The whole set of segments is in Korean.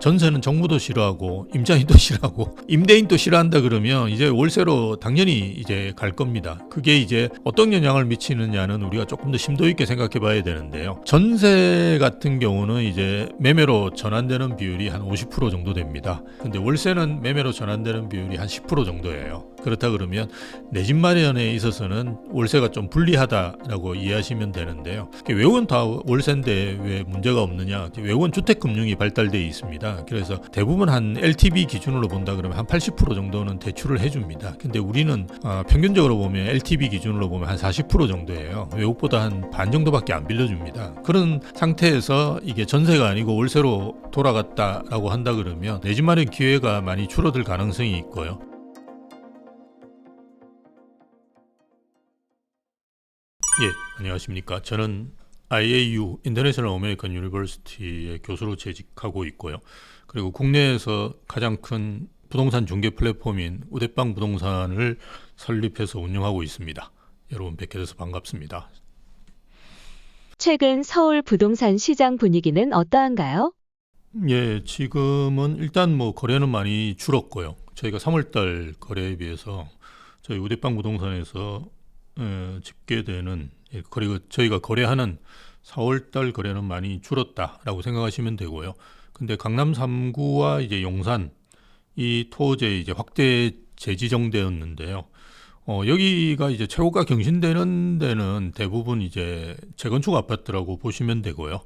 전세는 정부도 싫어하고 임차인도 싫어하고 임대인도 싫어한다 그러면 이제 월세로 당연히 이제 갈 겁니다. 그게 이제 어떤 영향을 미치느냐는 우리가 조금 더 심도 있게 생각해 봐야 되는데요. 전세 같은 경우는 이제 매매로 전환되는 비율이 한 50% 정도 됩니다. 근데 월세는 매매로 전환되는 비율이 한 10% 정도예요. 그렇다 그러면 내 집 마련에 있어서는 월세가 좀 불리하다라고 이해하시면 되는데요. 외국은 다 월세인데 왜 문제가 없느냐? 외국은 주택금융이 발달되어 있습니다. 그래서 대부분 한 LTV 기준으로 본다 그러면 한 80% 정도는 대출을 해줍니다. 근데 우리는 평균적으로 보면 LTV 기준으로 보면 한 40% 정도예요. 외국보다 한 반 정도밖에 안 빌려줍니다. 그런 상태에서 이게 전세가 아니고 월세로 돌아갔다라고 한다 그러면 내 집 마련 기회가 많이 줄어들 가능성이 있고요. 예, 안녕하십니까. 저는 IAU 인터내셔널 어메리칸 유니버시티의 교수로 재직하고 있고요. 그리고 국내에서 가장 큰 부동산 중개 플랫폼인 우대빵 부동산을 설립해서 운영하고 있습니다. 여러분 뵙게 돼서 반갑습니다. 최근 서울 부동산 시장 분위기는 어떠한가요? 예, 지금은 일단 뭐 거래는 많이 줄었고요. 저희가 3월달 거래에 비해서 저희 우대빵 부동산에서 집계되는 그리고 저희가 거래하는 4월달 거래는 많이 줄었다라고 생각하시면 되고요. 근데 강남 3구와 이제 용산 이 토지에 이제 확대 재지정되었는데요. 여기가 이제 최고가 경신되는 데는 대부분 이제 재건축 아파트라고 보시면 되고요.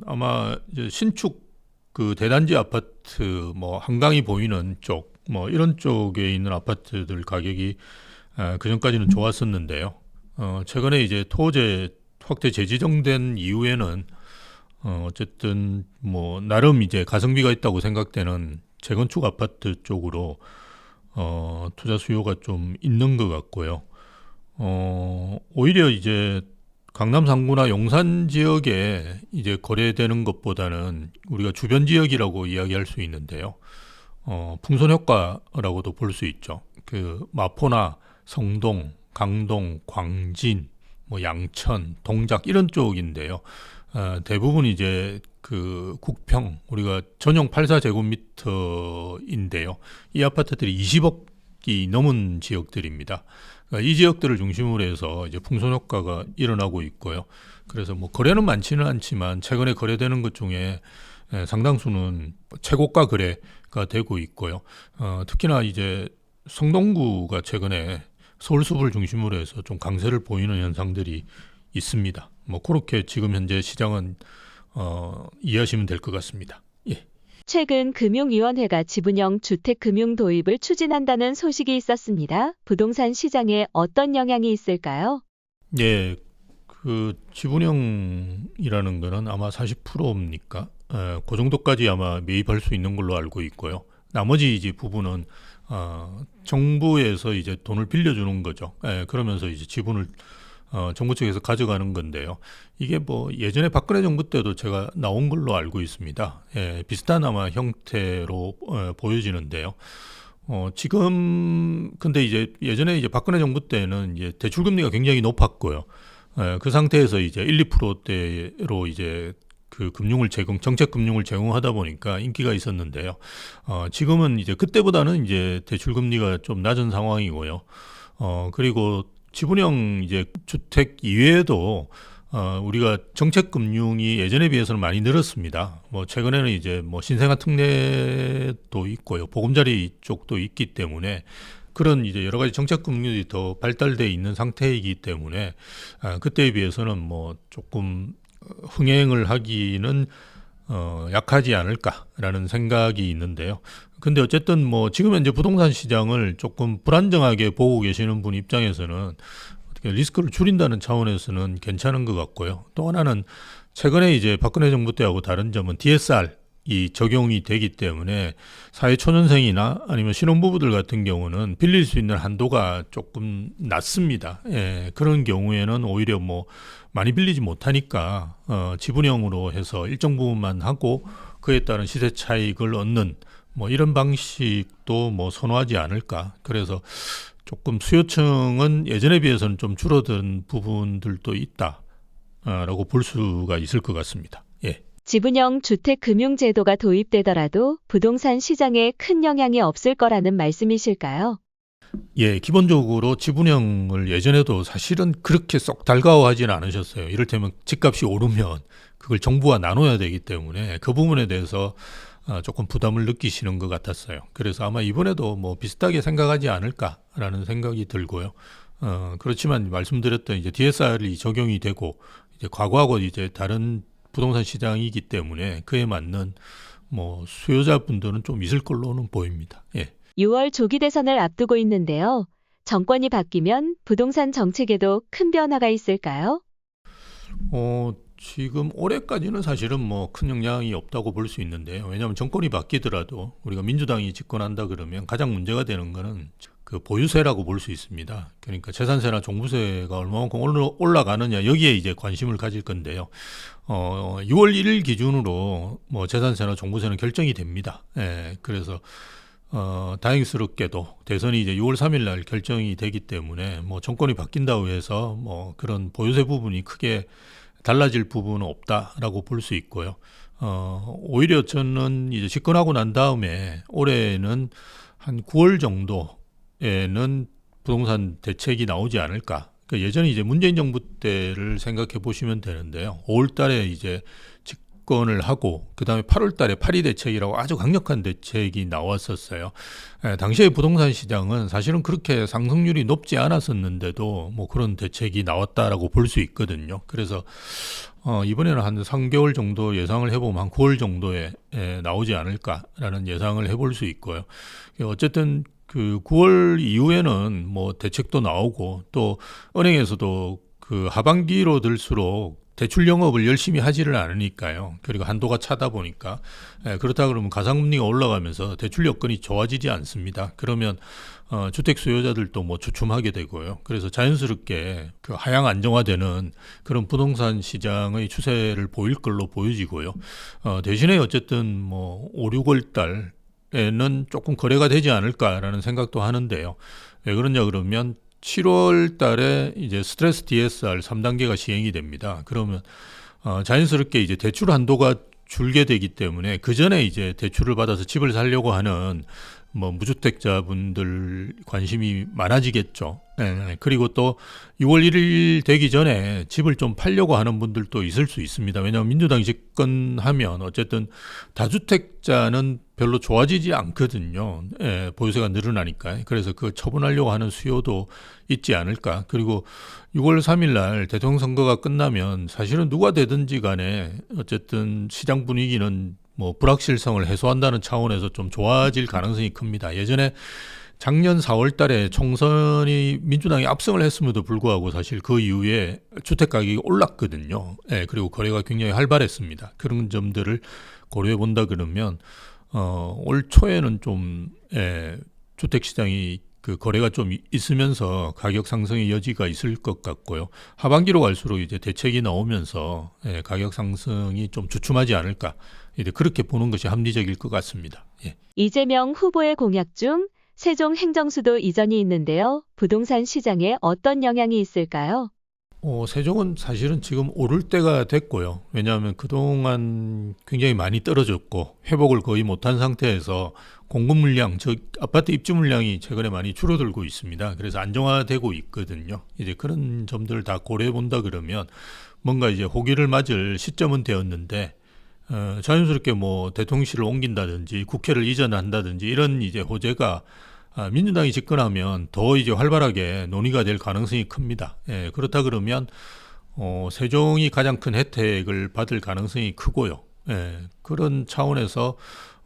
아마 이제 신축 그 대단지 아파트 뭐 한강이 보이는 쪽 뭐 이런 쪽에 있는 아파트들 가격이 그 전까지는 좋았었는데요. 최근에 이제 토제 확대 재지정된 이후에는 어쨌든 뭐 나름 이제 가성비가 있다고 생각되는 재건축 아파트 쪽으로 투자 수요가 좀 있는 것 같고요. 오히려 이제 강남 3구나 용산 지역에 이제 거래되는 것보다는 우리가 주변 지역이라고 이야기할 수 있는데요. 풍선 효과라고도 볼 수 있죠. 그 마포나 성동, 강동, 광진, 뭐 양천, 동작 이런 쪽인데요. 대부분 이제 그 국평 우리가 전용 84제곱미터인데요. 이 아파트들이 20억이 넘은 지역들입니다. 그러니까 이 지역들을 중심으로 해서 이제 풍선 효과가 일어나고 있고요. 그래서 뭐 거래는 많지는 않지만 최근에 거래되는 것 중에 상당수는 최고가 거래가 되고 있고요. 특히나 이제 성동구가 최근에 서울숲을 중심으로 해서 좀 강세를 보이는 현상들이 있습니다. 뭐 그렇게 지금 현재 시장은 이해하시면 될 것 같습니다. 예. 최근 금융위원회가 지분형 주택금융 도입을 추진한다는 소식이 있었습니다. 부동산 시장에 어떤 영향이 있을까요? 예, 그 지분형이라는 거는 아마 40%입니까? 그 정도까지 아마 매입할 수 있는 걸로 알고 있고요. 나머지 이제 부분은 정부에서 이제 돈을 빌려주는 거죠. 그러면서 이제 지분을 정부 측에서 가져가는 건데요. 이게 뭐 예전에 박근혜 정부 때도 제가 나온 걸로 알고 있습니다. 비슷한 아마 형태로 보여지는데요. 지금 근데 이제 예전에 이제 박근혜 정부 때는 이제 대출 금리가 굉장히 높았고요. 그 상태에서 이제 1, 2%대로 이제 그 정책 금융을 제공하다 보니까 인기가 있었는데요. 지금은 이제 그때보다는 이제 대출 금리가 좀 낮은 상황이고요. 그리고 지분형 이제 주택 이외에도 우리가 정책 금융이 예전에 비해서는 많이 늘었습니다. 뭐 최근에는 이제 뭐 신생아 특례도 있고요. 보금자리 쪽도 있기 때문에 그런 이제 여러 가지 정책 금융이 더 발달돼 있는 상태이기 때문에 그때에 비해서는 뭐 조금 흥행을 하기는 약하지 않을까라는 생각이 있는데요. 근데 어쨌든 뭐 지금 현재 부동산 시장을 조금 불안정하게 보고 계시는 분 입장에서는 어떻게 리스크를 줄인다는 차원에서는 괜찮은 것 같고요. 또 하나는 최근에 이제 박근혜 정부 때하고 다른 점은 DSR이 적용이 되기 때문에 사회초년생이나 아니면 신혼부부들 같은 경우는 빌릴 수 있는 한도가 조금 낮습니다. 그런 경우에는 오히려 뭐 많이 빌리지 못하니까 지분형으로 해서 일정 부분만 하고 그에 따른 시세 차익을 얻는 뭐 이런 방식도 뭐 선호하지 않을까. 그래서 조금 수요층은 예전에 비해서는 좀 줄어든 부분들도 있다라고 볼 수가 있을 것 같습니다. 예. 지분형 주택금융제도가 도입되더라도 부동산 시장에 큰 영향이 없을 거라는 말씀이실까요? 예, 기본적으로 지분형을 예전에도 사실은 그렇게 썩 달가워하지는 않으셨어요. 이를테면 집값이 오르면 그걸 정부와 나눠야 되기 때문에 그 부분에 대해서 조금 부담을 느끼시는 것 같았어요. 그래서 아마 이번에도 뭐 비슷하게 생각하지 않을까라는 생각이 들고요. 그렇지만 말씀드렸던 이제 DSR이 적용이 되고 이제 과거하고 이제 다른 부동산 시장이기 때문에 그에 맞는 뭐 수요자분들은 좀 있을 걸로는 보입니다. 예. 6월 조기 대선을 앞두고 있는데요. 정권이 바뀌면 부동산 정책에도 큰 변화가 있을까요? 지금 올해까지는 사실은 뭐 큰 영향이 없다고 볼 수 있는데요. 왜냐하면 정권이 바뀌더라도 우리가 민주당이 집권한다 그러면 가장 문제가 되는 거는 그 보유세라고 볼 수 있습니다. 그러니까 재산세나 종부세가 얼마만큼 올라가느냐 여기에 이제 관심을 가질 건데요. 6월 1일 기준으로 뭐 재산세나 종부세는 결정이 됩니다. 예, 그래서 다행스럽게도 대선이 이제 6월 3일 날 결정이 되기 때문에 뭐 정권이 바뀐다고 해서 뭐 그런 보유세 부분이 크게 달라질 부분은 없다라고 볼 수 있고요. 오히려 저는 이제 집권하고 난 다음에 올해는 한 9월 정도에는 부동산 대책이 나오지 않을까. 그러니까 예전에 이제 문재인 정부 때를 생각해 보시면 되는데요. 5월 달에 이제 집권을 하고 그다음에 8월 달에 파리 대책이라고 아주 강력한 대책이 나왔었어요. 당시에 부동산 시장은 사실은 그렇게 상승률이 높지 않았었는데도 뭐 그런 대책이 나왔다라고 볼 수 있거든요. 그래서 이번에는 한 3개월 정도 예상을 해보면 한 9월 정도에 나오지 않을까라는 예상을 해볼 수 있고요. 어쨌든 그 9월 이후에는 뭐 대책도 나오고 또 은행에서도 그 하반기로 들수록 대출 영업을 열심히 하지를 않으니까요. 그리고 한도가 차다 보니까 그렇다 그러면 가상금리가 올라가면서 대출 여건이 좋아지지 않습니다. 그러면 주택 수요자들도 뭐 주춤하게 되고요. 그래서 자연스럽게 그 하향 안정화되는 그런 부동산 시장의 추세를 보일 걸로 보여지고요. 대신에 어쨌든 뭐 5, 6월 달에는 조금 거래가 되지 않을까라는 생각도 하는데요. 왜 그러냐 그러면 7월 달에 이제 스트레스 DSR 3단계가 시행이 됩니다. 그러면 자연스럽게 이제 대출 한도가 줄게 되기 때문에 그 전에 이제 대출을 받아서 집을 살려고 하는 뭐 무주택자분들 관심이 많아지겠죠. 네. 그리고 또 6월 1일 되기 전에 집을 좀 팔려고 하는 분들도 있을 수 있습니다. 왜냐하면 민주당이 집권하면 어쨌든 다주택자는 별로 좋아지지 않거든요. 예, 보유세가 늘어나니까. 그래서 그 처분하려고 하는 수요도 있지 않을까. 그리고 6월 3일 날 대통령 선거가 끝나면 사실은 누가 되든지 간에 어쨌든 시장 분위기는 뭐 불확실성을 해소한다는 차원에서 좀 좋아질 가능성이 큽니다. 예전에 작년 4월 달에 총선이 민주당이 압승을 했음에도 불구하고 사실 그 이후에 주택 가격이 올랐거든요. 예, 그리고 거래가 굉장히 활발했습니다. 그런 점들을 고려해 본다 그러면 올 초에는 좀 주택 시장이 그 거래가 좀 있으면서 가격 상승의 여지가 있을 것 같고요. 하반기로 갈수록 이제 대책이 나오면서 가격 상승이 좀 주춤하지 않을까. 이제 그렇게 보는 것이 합리적일 것 같습니다. 예. 이재명 후보의 공약 중 세종 행정수도 이전이 있는데요. 부동산 시장에 어떤 영향이 있을까요? 세종은 사실은 지금 오를 때가 됐고요. 왜냐하면 그동안 굉장히 많이 떨어졌고 회복을 거의 못한 상태에서 공급 물량, 즉 아파트 입주 물량이 최근에 많이 줄어들고 있습니다. 그래서 안정화되고 있거든요. 이제 그런 점들을 다 고려해 본다 그러면 뭔가 이제 호기를 맞을 시점은 되었는데 자연스럽게 뭐 대통령실을 옮긴다든지 국회를 이전한다든지 이런 이제 호재가 민주당이 집권하면 더 이제 활발하게 논의가 될 가능성이 큽니다. 예, 그렇다 그러면 세종이 가장 큰 혜택을 받을 가능성이 크고요. 예, 그런 차원에서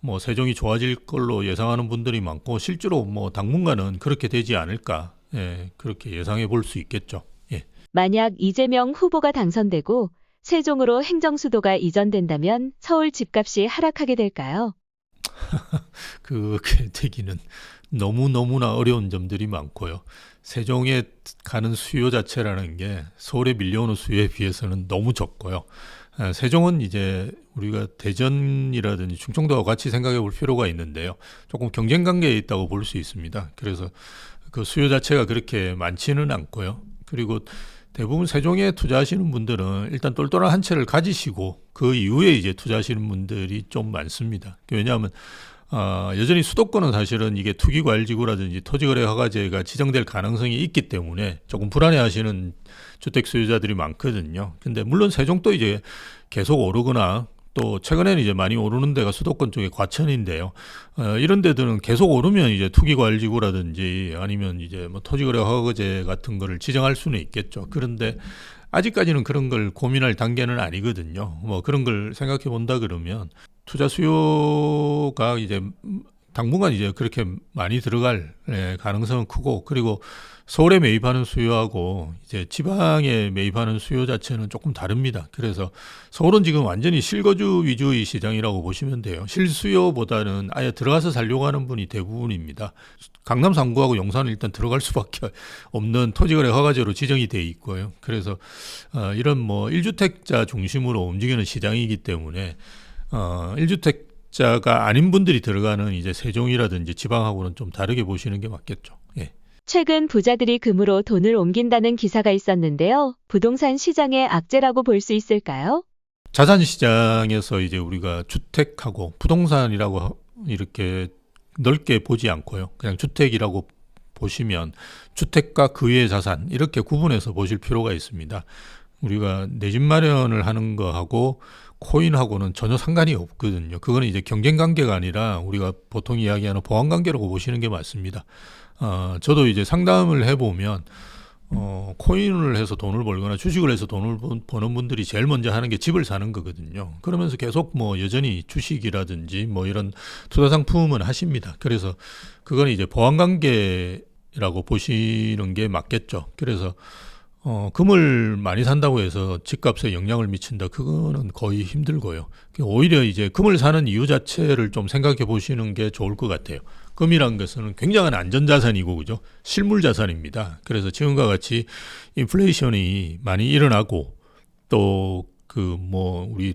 뭐 세종이 좋아질 걸로 예상하는 분들이 많고 실제로 뭐 당분간은 그렇게 되지 않을까. 예, 그렇게 예상해 볼 수 있겠죠. 예. 만약 이재명 후보가 당선되고 세종으로 행정수도가 이전된다면 서울 집값이 하락하게 될까요? 그렇게 되기는 너무나 어려운 점들이 많고요. 세종에 가는 수요 자체라는 게 서울에 밀려오는 수요에 비해서는 너무 적고요. 세종은 이제 우리가 대전이라든지 충청도와 같이 생각해 볼 필요가 있는데요. 조금 경쟁 관계에 있다고 볼 수 있습니다. 그래서 그 수요 자체가 그렇게 많지는 않고요. 그리고 대부분 세종에 투자하시는 분들은 일단 똘똘한 한 채를 가지시고 그 이후에 이제 투자하시는 분들이 좀 많습니다. 왜냐하면 여전히 수도권은 사실은 이게 투기과열지구라든지 토지거래허가제가 지정될 가능성이 있기 때문에 조금 불안해하시는 주택 소유자들이 많거든요. 근데 물론 세종도 이제 계속 오르거나 또 최근에는 이제 많이 오르는 데가 수도권 쪽에 과천인데요. 이런 데들은 계속 오르면 이제 투기과열지구라든지 아니면 이제 뭐 토지거래허가제 같은 거를 지정할 수는 있겠죠. 그런데 아직까지는 그런 걸 고민할 단계는 아니거든요. 뭐 그런 걸 생각해 본다 그러면 투자 수요가 이제 당분간 이제 그렇게 많이 들어갈 가능성은 크고, 그리고 서울에 매입하는 수요하고 이제 지방에 매입하는 수요 자체는 조금 다릅니다. 그래서 서울은 지금 완전히 실거주 위주의 시장이라고 보시면 돼요. 실수요보다는 아예 들어가서 살려고 하는 분이 대부분입니다. 강남 3구하고 용산은 일단 들어갈 수밖에 없는 토지거래 허가제로 지정이 돼 있고요. 그래서 이런 뭐 1주택자 중심으로 움직이는 시장이기 때문에 1주택자가 아닌 분들이 들어가는 이제 세종이라든지 지방하고는 좀 다르게 보시는 게 맞겠죠. 예. 최근 부자들이 금으로 돈을 옮긴다는 기사가 있었는데요. 부동산 시장의 악재라고 볼 수 있을까요? 자산 시장에서 이제 우리가 주택하고 부동산이라고 이렇게 넓게 보지 않고요. 그냥 주택이라고 보시면 주택과 그 외의 자산 이렇게 구분해서 보실 필요가 있습니다. 우리가 내 집 마련을 하는 거하고 코인하고는 전혀 상관이 없거든요. 그거는 이제 경쟁 관계가 아니라 우리가 보통 이야기하는 보완 관계라고 보시는 게 맞습니다. 저도 이제 상담을 해보면 코인을 해서 돈을 벌거나 주식을 해서 돈을 버는 분들이 제일 먼저 하는 게 집을 사는 거거든요. 그러면서 계속 뭐 여전히 주식이라든지 뭐 이런 투자 상품은 하십니다. 그래서 그건 이제 보완 관계라고 보시는 게 맞겠죠. 그래서 금을 많이 산다고 해서 집값에 영향을 미친다. 그거는 거의 힘들고요. 오히려 이제 금을 사는 이유 자체를 좀 생각해 보시는 게 좋을 것 같아요. 금이란 것은 굉장한 안전자산이고, 그죠? 실물자산입니다. 그래서 지금과 같이 인플레이션이 많이 일어나고 또 우리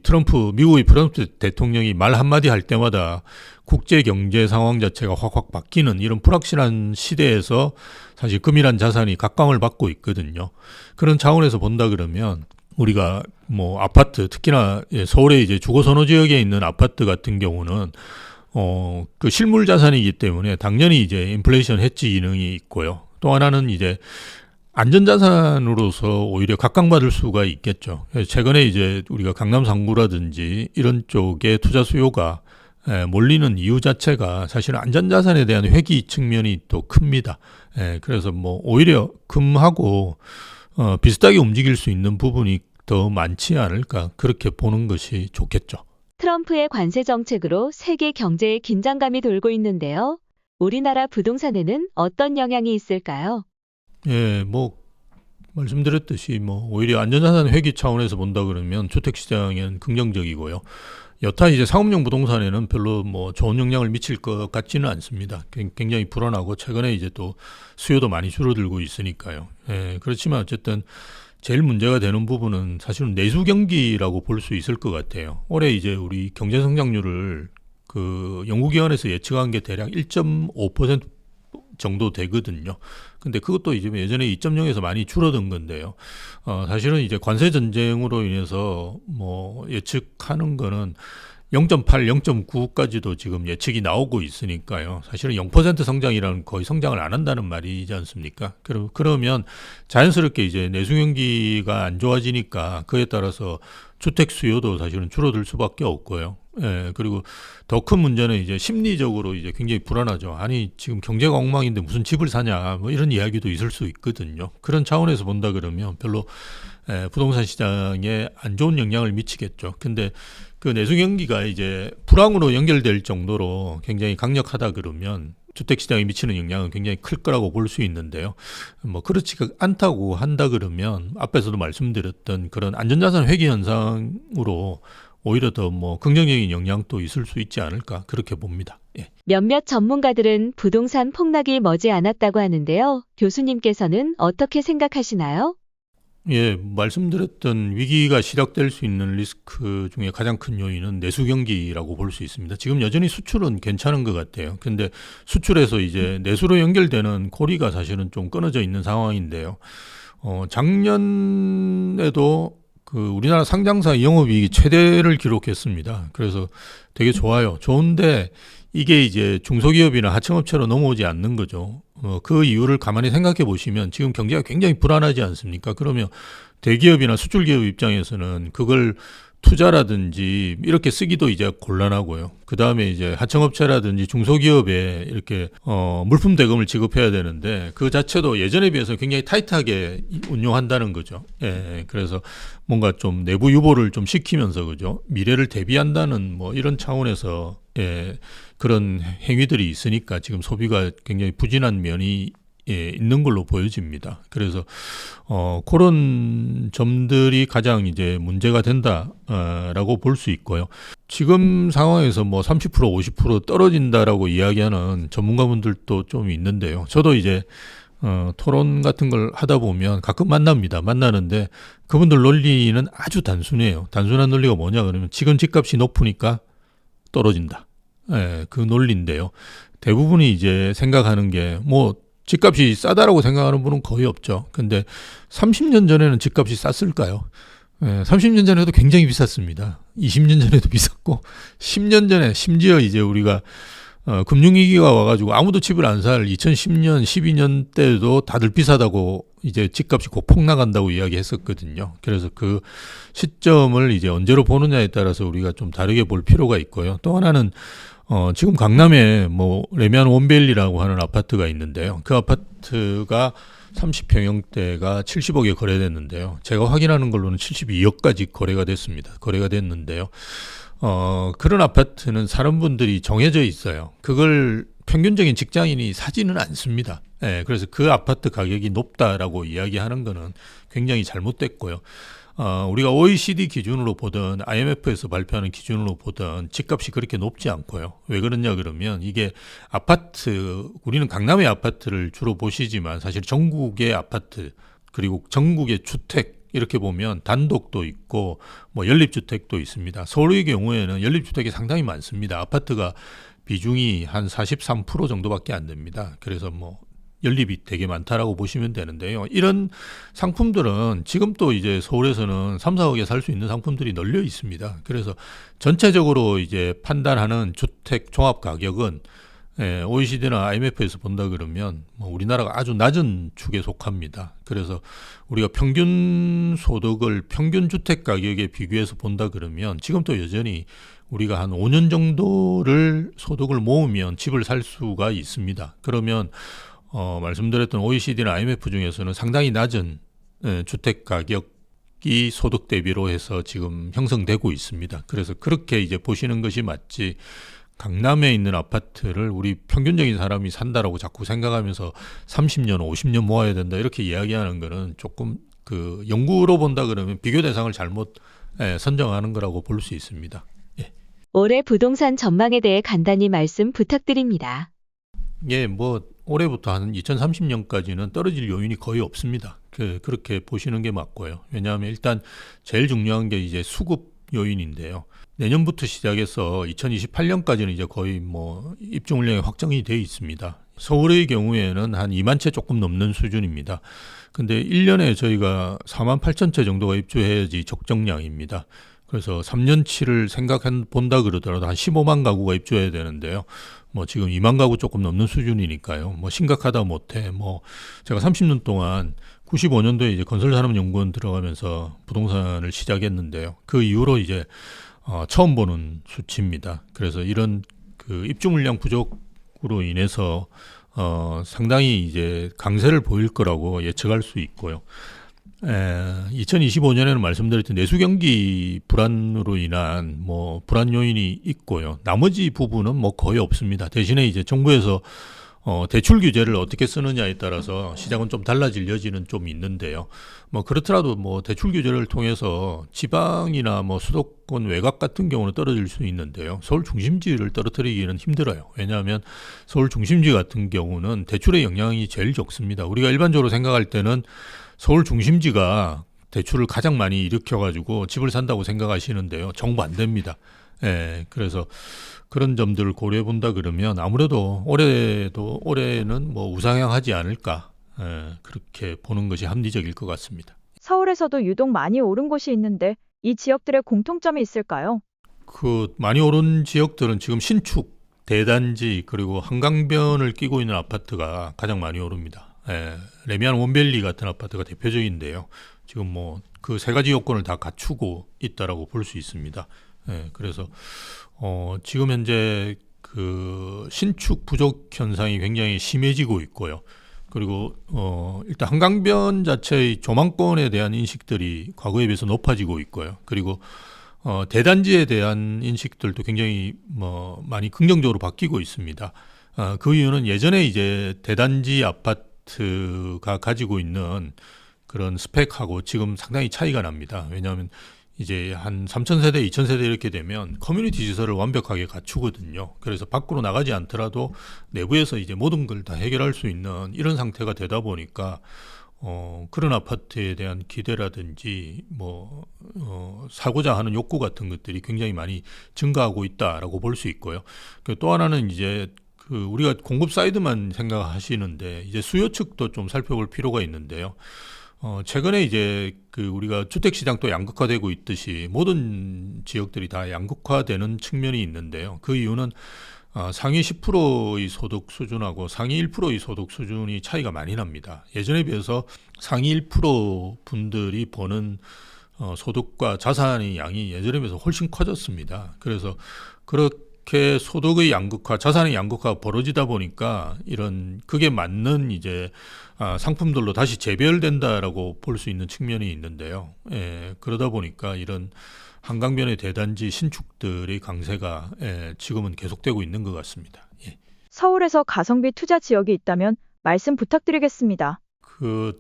미국의 트럼프 대통령이 말 한마디 할 때마다 국제 경제 상황 자체가 확확 바뀌는 이런 불확실한 시대에서 사실 금이란 자산이 각광을 받고 있거든요. 그런 차원에서 본다 그러면 우리가 뭐 아파트, 특히나 서울의 이제 주거 선호 지역에 있는 아파트 같은 경우는 그 실물 자산이기 때문에 당연히 이제 인플레이션 해지 기능이 있고요. 또 하나는 이제 안전자산으로서 오히려 각광받을 수가 있겠죠. 최근에 이제 우리가 강남 3구라든지 이런 쪽에 투자 수요가 몰리는 이유 자체가 사실은 안전자산에 대한 회귀 측면이 또 큽니다. 그래서 뭐 오히려 금하고 비슷하게 움직일 수 있는 부분이 더 많지 않을까, 그렇게 보는 것이 좋겠죠. 트럼프의 관세 정책으로 세계 경제에 긴장감이 돌고 있는데요. 우리나라 부동산에는 어떤 영향이 있을까요? 예, 뭐 말씀드렸듯이 뭐 오히려 안전자산 회귀 차원에서 본다 그러면 주택 시장에는 긍정적이고요. 여타 이제 상업용 부동산에는 별로 뭐 좋은 영향을 미칠 것 같지는 않습니다. 굉장히 불안하고 최근에 이제 또 수요도 많이 줄어들고 있으니까요. 예, 그렇지만 어쨌든 제일 문제가 되는 부분은 사실은 내수 경기라고 볼 수 있을 것 같아요. 올해 이제 우리 경제 성장률을 그 연구기관에서 예측한 게 대략 1.5% 정도 되거든요. 근데 그것도 이제 예전에 2.0에서 많이 줄어든 건데요. 사실은 이제 관세 전쟁으로 인해서 뭐 예측하는 거는 0.8, 0.9까지도 지금 예측이 나오고 있으니까요. 사실은 0% 성장이라는 거의 성장을 안 한다는 말이지 않습니까? 그러면 자연스럽게 이제 내수 경기가 안 좋아지니까 그에 따라서 주택 수요도 사실은 줄어들 수밖에 없고요. 예, 그리고 더 큰 문제는 이제 심리적으로 이제 굉장히 불안하죠. 아니, 지금 경제가 엉망인데 무슨 집을 사냐, 뭐 이런 이야기도 있을 수 있거든요. 그런 차원에서 본다 그러면 별로 부동산 시장에 안 좋은 영향을 미치겠죠. 근데 그 내수 경기가 이제 불황으로 연결될 정도로 굉장히 강력하다 그러면 주택 시장에 미치는 영향은 굉장히 클 거라고 볼 수 있는데요. 뭐 그렇지 않다고 한다 그러면 앞에서도 말씀드렸던 그런 안전자산 회귀 현상으로 오히려 더 뭐 긍정적인 영향도 있을 수 있지 않을까, 그렇게 봅니다. 예. 몇몇 전문가들은 부동산 폭락이 머지않았다고 하는데요. 교수님께서는 어떻게 생각하시나요? 예, 말씀드렸던 위기가 시작될 수 있는 리스크 중에 가장 큰 요인은 내수 경기라고 볼 수 있습니다. 지금 여전히 수출은 괜찮은 것 같아요. 근데 수출에서 이제 내수로 연결되는 고리가 사실은 좀 끊어져 있는 상황인데요. 작년에도 그 우리나라 상장사 영업이익이 최대를 기록했습니다. 그래서 되게 좋아요. 좋은데 이게 이제 중소기업이나 하청업체로 넘어오지 않는 거죠. 그 이유를 가만히 생각해 보시면 지금 경제가 굉장히 불안하지 않습니까? 그러면 대기업이나 수출기업 입장에서는 그걸 투자라든지 이렇게 쓰기도 이제 곤란하고요. 그 다음에 이제 하청업체라든지 중소기업에 이렇게 물품 대금을 지급해야 되는데 그 자체도 예전에 비해서 굉장히 타이트하게 운용한다는 거죠. 예, 그래서 뭔가 좀 내부 유보를 좀 시키면서 그죠. 미래를 대비한다는 뭐 이런 차원에서 예, 그런 행위들이 있으니까 지금 소비가 굉장히 부진한 면이 있는 걸로 보여집니다. 그래서 그런 점들이 가장 이제 문제가 된다라고 볼 수 있고요. 지금 상황에서 뭐 30% 50% 떨어진다라고 이야기하는 전문가분들도 좀 있는데요. 저도 이제 토론 같은 걸 하다 보면 가끔 만납니다. 만나는데 그분들 논리는 아주 단순해요. 단순한 논리가 뭐냐 그러면 지금 집값이 높으니까 떨어진다. 예, 그 논리인데요. 대부분이 이제 생각하는 게 뭐 집값이 싸다라고 생각하는 분은 거의 없죠. 근데 30년 전에는 집값이 쌌을까요? 예, 30년 전에도 굉장히 비쌌습니다. 20년 전에도 비쌌고 10년 전에 심지어 이제 우리가 금융위기가 와가지고 아무도 집을 안 살 2010년, 12년 때도 다들 비싸다고 이제 집값이 고폭 나간다고 이야기했었거든요. 그래서 그 시점을 이제 언제로 보느냐에 따라서 우리가 좀 다르게 볼 필요가 있고요. 또 하나는 지금 강남에 뭐 레미안 원베일리라고 하는 아파트가 있는데요. 그 아파트가 30평형대가 70억에 거래됐는데요. 제가 확인하는 걸로는 72억까지 거래가 됐는데요. 그런 아파트는 사는 분들이 정해져 있어요. 그걸 평균적인 직장인이 사지는 않습니다. 예, 그래서 그 아파트 가격이 높다라고 이야기하는 거는 굉장히 잘못됐고요. 우리가 OECD 기준으로 보든 IMF에서 발표하는 기준으로 보든 집값이 그렇게 높지 않고요. 왜 그러냐 그러면 이게 아파트, 우리는 강남의 아파트를 주로 보시지만 사실 전국의 아파트 그리고 전국의 주택 이렇게 보면 단독도 있고 뭐 연립주택도 있습니다. 서울의 경우에는 연립주택이 상당히 많습니다. 아파트가 비중이 한 43% 정도밖에 안 됩니다. 그래서 뭐 연립이 되게 많다라고 보시면 되는데요. 이런 상품들은 지금 또 이제 서울에서는 3, 4억에 살 수 있는 상품들이 널려 있습니다. 그래서 전체적으로 이제 판단하는 주택 종합 가격은 OECD나 IMF에서 본다 그러면 뭐 우리나라가 아주 낮은 축에 속합니다. 그래서 우리가 평균 소득을 평균 주택 가격에 비교해서 본다 그러면 지금 또 여전히 우리가 한 5년 정도를 소득을 모으면 집을 살 수가 있습니다. 그러면 말씀드렸던 OECD나 IMF 중에서는 상당히 낮은 주택 가격이 소득 대비로 해서 지금 형성되고 있습니다. 그래서 그렇게 이제 보시는 것이 맞지 강남에 있는 아파트를 우리 평균적인 사람이 산다라고 자꾸 생각하면서 30년, 50년 모아야 된다 이렇게 이야기하는 거는 조금 그 연구로 본다 그러면 비교 대상을 잘못 선정하는 거라고 볼 수 있습니다. 예. 올해 부동산 전망에 대해 간단히 말씀 부탁드립니다. 예, 뭐 올해부터 한 2030년까지는 떨어질 요인이 거의 없습니다. 그렇게 보시는 게 맞고요. 왜냐하면 일단 제일 중요한 게 이제 수급 요인인데요. 내년부터 시작해서 2028년까지는 이제 거의 뭐 입주 물량이 확정이 돼 있습니다. 서울의 경우에는 한 2만 채 조금 넘는 수준입니다. 근데 1년에 저희가 4만 8천 채 정도가 입주해야지 적정량입니다. 그래서 3년치를 생각해 본다 그러더라도 한 15만 가구가 입주해야 되는데요. 뭐 지금 2만 가구 조금 넘는 수준이니까요. 뭐 심각하다 못해 뭐 제가 30년 동안 95년도에 이제 건설산업연구원 들어가면서 부동산을 시작했는데요. 그 이후로 이제 처음 보는 수치입니다. 그래서 이런 그 입주 물량 부족으로 인해서 상당히 이제 강세를 보일 거라고 예측할 수 있고요. 2025년에는 말씀드렸던 내수 경기 불안으로 인한 뭐 불안 요인이 있고요. 나머지 부분은 뭐 거의 없습니다. 대신에 이제 정부에서 대출 규제를 어떻게 쓰느냐에 따라서 시장은 좀 달라질 여지는 좀 있는데요. 뭐 그렇더라도 뭐 대출 규제를 통해서 지방이나 뭐 수도권 외곽 같은 경우는 떨어질 수 있는데요. 서울 중심지를 떨어뜨리기는 힘들어요. 왜냐하면 서울 중심지 같은 경우는 대출의 영향이 제일 적습니다. 우리가 일반적으로 생각할 때는 서울 중심지가 대출을 가장 많이 일으켜가지고 집을 산다고 생각하시는데요. 정부 안 됩니다. 예, 그래서 그런 점들을 고려해 본다 그러면 아무래도 올해는 뭐 우상향하지 않을까 그렇게 보는 것이 합리적일 것 같습니다. 서울에서도 유독 많이 오른 곳이 있는데 이 지역들의 공통점이 있을까요? 그 많이 오른 지역들은 지금 신축, 대단지 그리고 한강변을 끼고 있는 아파트가 가장 많이 오릅니다. 레미안 원밸리 같은 아파트가 대표적인데요. 지금 뭐 그 세 가지 요건을 다 갖추고 있다라고 볼 수 있습니다. 그래서 지금 현재 그 신축 부족 현상이 굉장히 심해지고 있고요. 그리고 일단 한강변 자체의 조망권에 대한 인식들이 과거에 비해서 높아지고 있고요. 그리고 대단지에 대한 인식들도 굉장히 많이 긍정적으로 바뀌고 있습니다. 그 이유는 예전에 이제 대단지 아파트가 가지고 있는 그런 스펙하고 지금 상당히 차이가 납니다. 왜냐하면 이제 한 3,000세대, 2,000세대 이렇게 되면 커뮤니티 시설을 완벽하게 갖추거든요. 그래서 밖으로 나가지 않더라도 내부에서 이제 모든 걸 다 해결할 수 있는 이런 상태가 되다 보니까 그런 아파트에 대한 기대라든지 사고자 하는 욕구 같은 것들이 굉장히 많이 증가하고 있다라고 볼 수 있고요. 또 하나는 이제 그 우리가 공급 사이드만 생각하시는데 이제 수요 측도 좀 살펴볼 필요가 있는데요. 최근에 이제 그 우리가 주택 시장도 양극화되고 있듯이 모든 지역들이 다 양극화되는 측면이 있는데요. 그 이유는 상위 10%의 소득 수준하고 상위 1%의 소득 수준이 차이가 많이 납니다. 예전에 비해서 상위 1% 분들이 버는 소득과 자산의 양이 예전에 비해서 훨씬 커졌습니다. 그래서 그렇게 소득의 양극화, 자산의 양극화가 벌어지다 보니까 이런 그게 맞는 이제 상품들로 다시 재배열된다라고 볼 수 있는 측면이 있는데요. 그러다 보니까 이런 한강변의 대단지 신축들의 강세가 지금은 계속되고 있는 것 같습니다. 서울에서 가성비 투자 지역이 있다면 말씀 부탁드리겠습니다.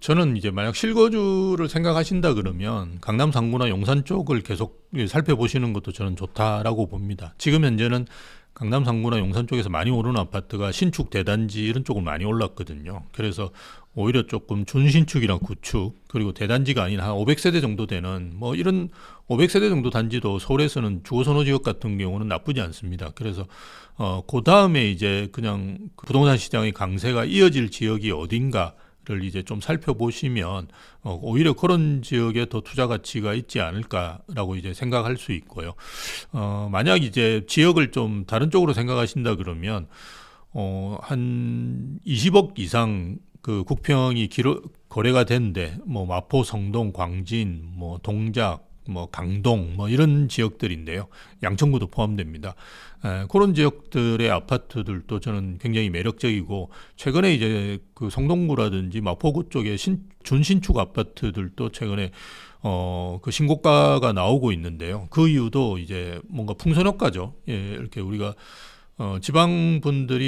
저는 이제 만약 실거주를 생각하신다 그러면 강남 상구나 용산 쪽을 계속 살펴보시는 것도 저는 좋다라고 봅니다. 지금 현재는 강남 상구나 용산 쪽에서 많이 오르는 아파트가 신축 대단지 이런 쪽은 많이 올랐거든요. 그래서 오히려 조금 준신축이랑 구축 그리고 대단지가 아닌 한 500세대 정도 되는 이런 500세대 정도 단지도 서울에서는 주거선호 지역 같은 경우는 나쁘지 않습니다. 그래서 그 다음에 이제 그냥 부동산 시장의 강세가 이어질 지역이 어딘가 를 이제 좀 살펴보시면 오히려 그런 지역에 더 투자 가치가 있지 않을까라고 이제 생각할 수 있고요. 만약 이제 지역을 좀 다른 쪽으로 생각하신다 그러면 한 20억 이상 그 국평이 거래가 된데 마포, 성동, 광진, 동작, 강동 이런 지역들인데요. 양천구도 포함됩니다. 그런 지역들의 아파트들도 저는 굉장히 매력적이고 최근에 이제 그 성동구라든지 마포구 쪽에 준신축 아파트들도 최근에 그 신고가가 나오고 있는데요. 그 이유도 이제 뭔가 풍선 효과죠. 이렇게 우리가 지방 분들이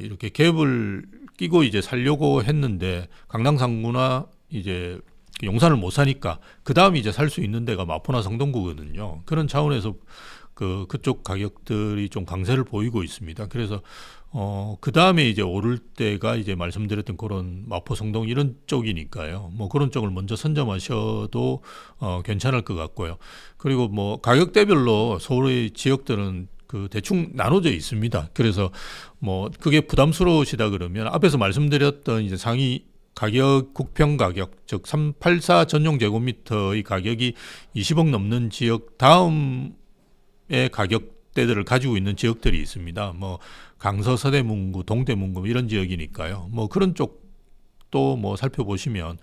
이렇게 갭을 끼고 이제 살려고 했는데 강남 상구나 이제 용산을 못 사니까 그 다음에 이제 살 수 있는 데가 마포나 성동구거든요. 그런 차원에서 그쪽 가격들이 좀 강세를 보이고 있습니다. 그래서 그 다음에 이제 오를 때가 이제 말씀드렸던 그런 마포, 성동 이런 쪽이니까요. 그런 쪽을 먼저 선점하셔도 괜찮을 것 같고요. 그리고 가격대별로 서울의 지역들은 그 대충 나눠져 있습니다. 그래서 그게 부담스러우시다 그러면 앞에서 말씀드렸던 이제 상위 가격, 국평 가격, 즉 384 전용 제곱미터의 가격이 20억 넘는 지역 다음의 가격대들을 가지고 있는 지역들이 있습니다. 강서, 서대문구, 동대문구 이런 지역이니까요. 그런 쪽도 살펴보시면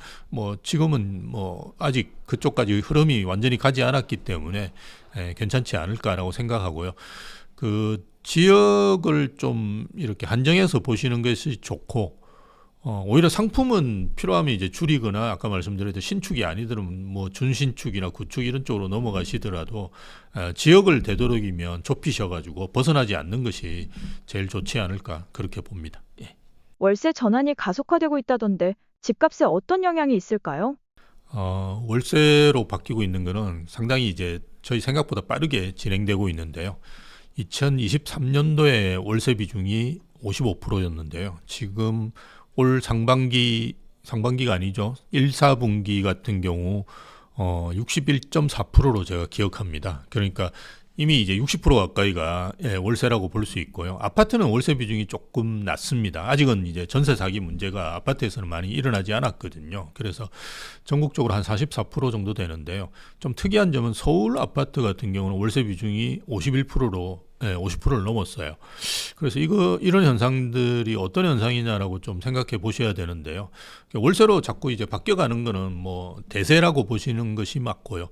지금은 아직 그쪽까지 흐름이 완전히 가지 않았기 때문에 괜찮지 않을까라고 생각하고요. 그 지역을 좀 이렇게 한정해서 보시는 것이 좋고 오히려 상품은 필요하면 이제 줄이거나 아까 말씀드렸던 신축이 아니더라면 준신축이나 구축 이런 쪽으로 넘어가시더라도 지역을 되도록이면 좁히셔가지고 벗어나지 않는 것이 제일 좋지 않을까 그렇게 봅니다. 월세 전환이 가속화되고 있다던데 집값에 어떤 영향이 있을까요? 월세로 바뀌고 있는 거는 상당히 이제 저희 생각보다 빠르게 진행되고 있는데요. 2023년도에 월세 비중이 55%였는데요. 지금 올 상반기가 아니죠. 1, 4분기 같은 경우 61.4%로 제가 기억합니다. 그러니까 이미 이제 60% 가까이가 월세라고 볼 수 있고요. 아파트는 월세 비중이 조금 낮습니다. 아직은 이제 전세 사기 문제가 아파트에서는 많이 일어나지 않았거든요. 그래서 전국적으로 한 44% 정도 되는데요. 좀 특이한 점은 서울 아파트 같은 경우는 월세 비중이 51%로 50%를 넘었어요. 그래서 이런 현상들이 어떤 현상이냐라고 좀 생각해 보셔야 되는데요. 월세로 자꾸 이제 바뀌어가는 거는 뭐 대세라고 보시는 것이 맞고요.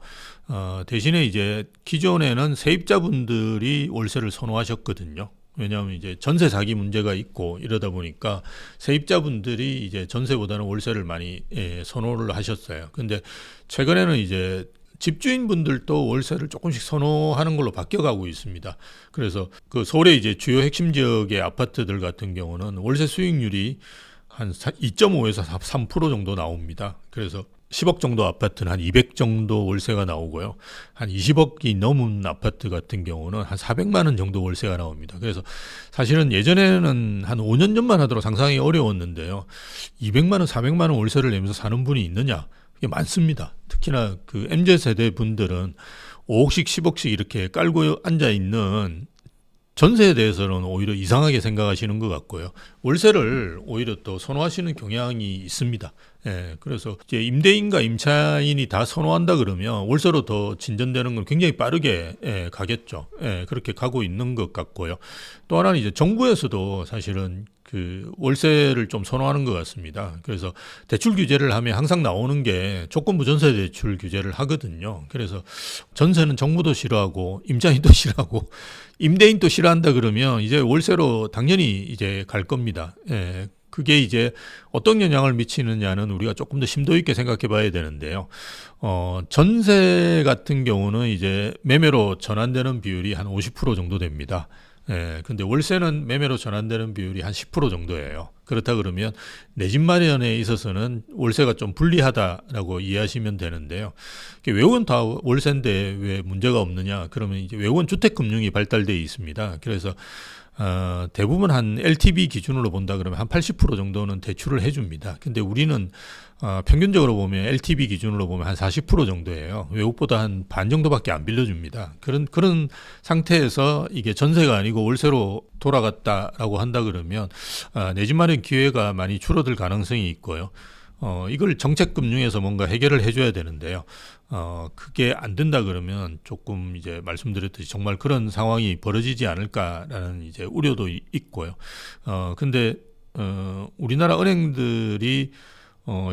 대신에 이제 기존에는 세입자분들이 월세를 선호하셨거든요. 왜냐하면 이제 전세 사기 문제가 있고 이러다 보니까 세입자분들이 이제 전세보다는 월세를 많이 선호를 하셨어요. 근데 최근에는 이제 집주인분들도 월세를 조금씩 선호하는 걸로 바뀌어가고 있습니다. 그래서 그 서울의 이제 주요 핵심 지역의 아파트들 같은 경우는 월세 수익률이 한 2.5에서 3% 정도 나옵니다. 그래서 10억 정도 아파트는 한 200 정도 월세가 나오고요. 한 20억이 넘은 아파트 같은 경우는 한 400만 원 정도 월세가 나옵니다. 그래서 사실은 예전에는 한 5년 전만 하더라도 상상이 어려웠는데요. 200만 원, 400만 원 월세를 내면서 사는 분이 있느냐? 이게 많습니다. 특히나 그 MZ세대 분들은 5억씩 10억씩 이렇게 깔고 앉아 있는 전세에 대해서는 오히려 이상하게 생각하시는 것 같고요. 월세를 오히려 또 선호하시는 경향이 있습니다. 그래서 이제 임대인과 임차인이 다 선호한다 그러면 월세로 더 진전되는 건 굉장히 빠르게 가겠죠. 그렇게 가고 있는 것 같고요. 또 하나는 이제 정부에서도 사실은 그 월세를 좀 선호하는 것 같습니다. 그래서 대출 규제를 하면 항상 나오는 게 조건부 전세 대출 규제를 하거든요. 그래서 전세는 정부도 싫어하고 임차인도 싫어하고 임대인도 싫어한다 그러면 이제 월세로 당연히 이제 갈 겁니다. 그게 이제 어떤 영향을 미치느냐는 우리가 조금 더 심도 있게 생각해 봐야 되는데요. 전세 같은 경우는 이제 매매로 전환되는 비율이 한 50% 정도 됩니다. 근데 월세는 매매로 전환되는 비율이 한 10% 정도예요. 그렇다 그러면 내 집 마련에 있어서는 월세가 좀 불리하다라고 이해하시면 되는데요. 외국은 다 월세인데 왜 문제가 없느냐? 그러면 이제 외국은 주택금융이 발달되어 있습니다. 그래서 대부분 한 LTV 기준으로 본다 그러면 한 80% 정도는 대출을 해줍니다. 근데 우리는 평균적으로 보면 LTV 기준으로 보면 한 40% 정도예요. 외국보다 한 반 정도밖에 안 빌려줍니다. 그런 상태에서 이게 전세가 아니고 월세로 돌아갔다라고 한다 그러면 내 집 마련 기회가 많이 줄어들 가능성이 있고요. 이걸 정책금융에서 뭔가 해결을 해줘야 되는데요. 그게 안 된다 그러면 조금 이제 말씀드렸듯이 정말 그런 상황이 벌어지지 않을까라는 이제 우려도 있고요. 근데 우리나라 은행들이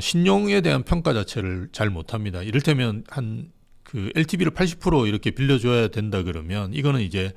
신용에 대한 평가 자체를 잘 못합니다. 이를테면 한 그 LTV를 80% 이렇게 빌려줘야 된다 그러면 이거는 이제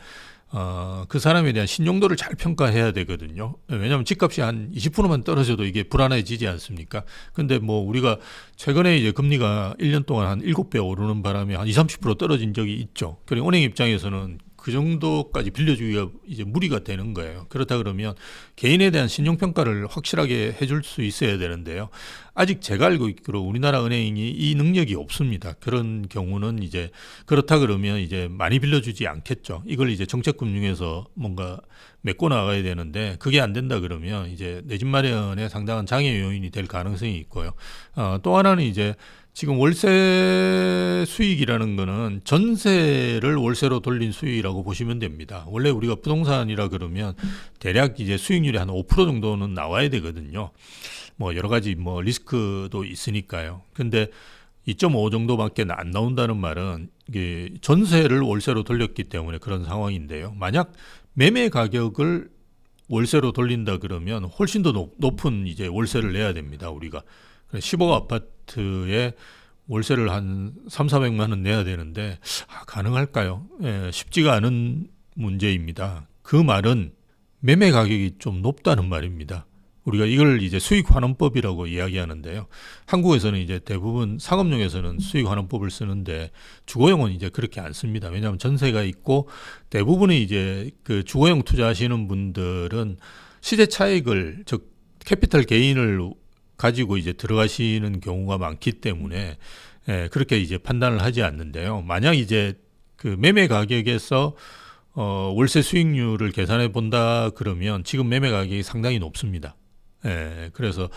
그 사람에 대한 신용도를 잘 평가해야 되거든요. 왜냐하면 집값이 한 20%만 떨어져도 이게 불안해지지 않습니까? 근데 뭐 우리가 최근에 이제 금리가 1년 동안 한 7배 오르는 바람에 한 20, 30% 떨어진 적이 있죠. 그리고 은행 입장에서는 그 정도까지 빌려주기가 이제 무리가 되는 거예요. 그렇다 그러면 개인에 대한 신용평가를 확실하게 해줄 수 있어야 되는데요. 아직 제가 알고 있기로 우리나라 은행이 이 능력이 없습니다. 그런 경우는 이제 그렇다 그러면 이제 많이 빌려주지 않겠죠. 이걸 이제 정책금융에서 뭔가 메꿔 나가야 되는데 그게 안 된다 그러면 이제 내 집 마련에 상당한 장애 요인이 될 가능성이 있고요. 또 하나는 이제 지금 월세 수익이라는 거는 전세를 월세로 돌린 수익이라고 보시면 됩니다. 원래 우리가 부동산이라 그러면 대략 이제 수익률이 한 5% 정도는 나와야 되거든요. 뭐 여러 가지 뭐 리스크도 있으니까요. 근데 2.5 정도밖에 안 나온다는 말은 이게 전세를 월세로 돌렸기 때문에 그런 상황인데요. 만약 매매 가격을 월세로 돌린다 그러면 훨씬 더 높은 이제 월세를 내야 됩니다. 우리가 10억 아파트에 월세를 한 3, 400만 원 내야 되는데 가능할까요? 쉽지가 않은 문제입니다. 그 말은 매매 가격이 좀 높다는 말입니다. 우리가 이걸 이제 수익환원법이라고 이야기하는데요. 한국에서는 이제 대부분 상업용에서는 수익환원법을 쓰는데 주거용은 이제 그렇게 안 씁니다. 왜냐하면 전세가 있고 대부분의 이제 그 주거용 투자하시는 분들은 시세 차익을 즉 캐피탈 게인을 가지고 이제 들어가시는 경우가 많기 때문에 그렇게 이제 판단을 하지 않는데요. 만약 이제 그 매매 가격에서 월세 수익률을 계산해 본다 그러면 지금 매매 가격이 상당히 높습니다. 그래서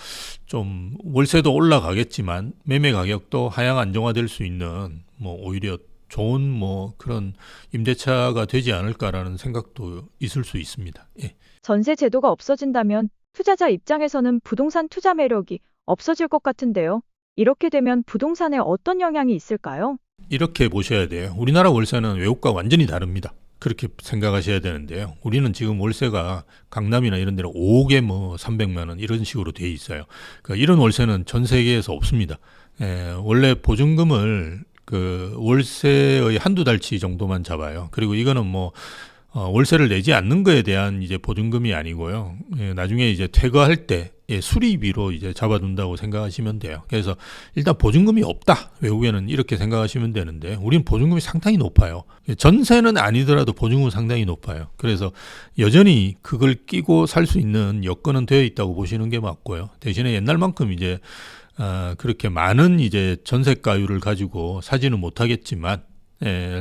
좀 월세도 올라가겠지만 매매 가격도 하향 안정화될 수 있는 뭐 오히려 좋은 뭐 그런 임대차가 되지 않을까라는 생각도 있을 수 있습니다. 예. 전세 제도가 없어진다면 투자자 입장에서는 부동산 투자 매력이 없어질 것 같은데요. 이렇게 되면 부동산에 어떤 영향이 있을까요? 이렇게 보셔야 돼요. 우리나라 월세는 외국과 완전히 다릅니다. 그렇게 생각하셔야 되는데요. 우리는 지금 월세가 강남이나 이런 데는 5억에 뭐 300만 원 이런 식으로 돼 있어요. 그러니까 이런 월세는 전 세계에서 없습니다. 원래 보증금을 그 월세의 한두 달치 정도만 잡아요. 그리고 이거는 뭐 월세를 내지 않는 거에 대한 이제 보증금이 아니고요. 나중에 이제 퇴거할 때 수리비로 이제 잡아둔다고 생각하시면 돼요. 그래서 일단 보증금이 없다. 외국에는 이렇게 생각하시면 되는데 우리는 보증금이 상당히 높아요. 전세는 아니더라도 보증금은 상당히 높아요. 그래서 여전히 그걸 끼고 살 수 있는 여건은 되어 있다고 보시는 게 맞고요. 대신에 옛날만큼 이제 그렇게 많은 이제 전세가율을 가지고 사지는 못하겠지만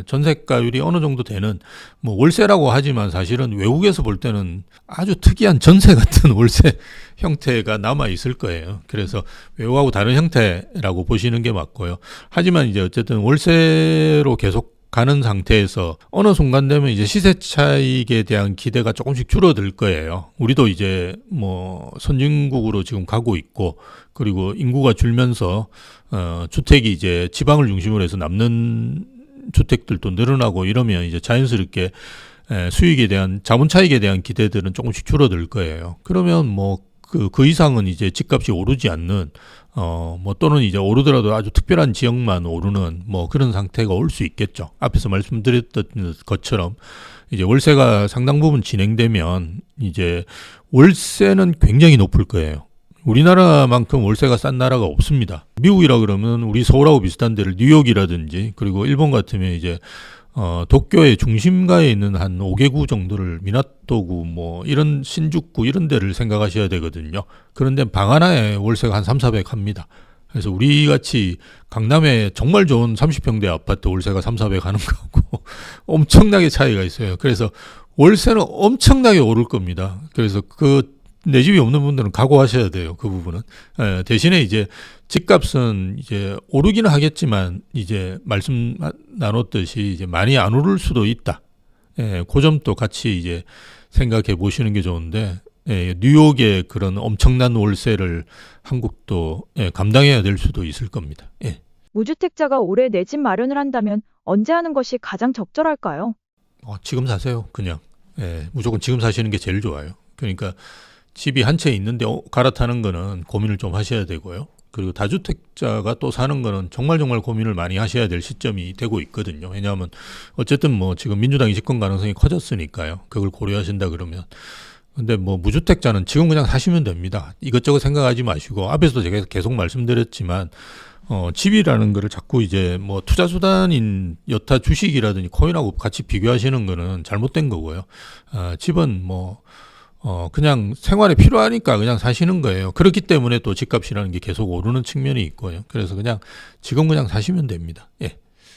전세가율이 어느 정도 되는 뭐 월세라고 하지만 사실은 외국에서 볼 때는 아주 특이한 전세 같은 월세 형태가 남아 있을 거예요. 그래서 외국하고 다른 형태라고 보시는 게 맞고요. 하지만 이제 어쨌든 월세로 계속 가는 상태에서 어느 순간 되면 이제 시세 차익에 대한 기대가 조금씩 줄어들 거예요. 우리도 이제 뭐 선진국으로 지금 가고 있고 그리고 인구가 줄면서 주택이 이제 지방을 중심으로 해서 남는 주택들도 늘어나고 이러면 이제 자연스럽게 수익에 대한 자본 차익에 대한 기대들은 조금씩 줄어들 거예요. 그러면 뭐 그 이상은 이제 집값이 오르지 않는 뭐 또는 이제 오르더라도 아주 특별한 지역만 오르는 뭐 그런 상태가 올 수 있겠죠. 앞에서 말씀드렸던 것처럼 이제 월세가 상당 부분 진행되면 이제 월세는 굉장히 높을 거예요. 우리나라만큼 월세가 싼 나라가 없습니다. 미국이라 그러면 우리 서울하고 비슷한 데를 뉴욕이라든지 그리고 일본 같으면 이제 도쿄의 중심가에 있는 한 5개구 정도를 미나토구 뭐 이런 신주쿠 이런 데를 생각하셔야 되거든요. 그런데 방 하나에 월세가 한 3, 400 합니다. 그래서 우리 같이 강남에 정말 좋은 30평대 아파트 월세가 3, 400 하는 거고 엄청나게 차이가 있어요. 그래서 월세는 엄청나게 오를 겁니다. 그래서 내 집이 없는 분들은 각오하셔야 돼요. 그 부분은. 대신에 이제 집값은 이제 오르기는 하겠지만 이제 말씀 나눴듯이 이제 많이 안 오를 수도 있다. 그 점도 같이 이제 생각해 보시는 게 좋은데 뉴욕의 그런 엄청난 월세를 한국도 감당해야 될 수도 있을 겁니다. 무주택자가 올해 내 집 마련을 한다면 언제 하는 것이 가장 적절할까요? 지금 사세요. 그냥. 무조건 지금 사시는 게 제일 좋아요. 그러니까 집이 한 채 있는데 갈아타는 거는 고민을 좀 하셔야 되고요. 그리고 다주택자가 또 사는 거는 정말 고민을 많이 하셔야 될 시점이 되고 있거든요. 왜냐하면 어쨌든 뭐 지금 민주당이 집권 가능성이 커졌으니까요. 그걸 고려하신다 그러면. 근데 뭐 무주택자는 지금 그냥 사시면 됩니다. 이것저것 생각하지 마시고 앞에서도 제가 계속 말씀드렸지만 집이라는 거를 자꾸 이제 뭐 투자 수단인 여타 주식이라든지 코인하고 같이 비교하시는 거는 잘못된 거고요. 집은 뭐 그냥 생활에 필요하니까 그냥 사시는 거예요. 그렇기 때문에 또 집값이라는 게 계속 오르는 측면이 있고요. 그래서 그냥 지금 그냥 사시면 됩니다.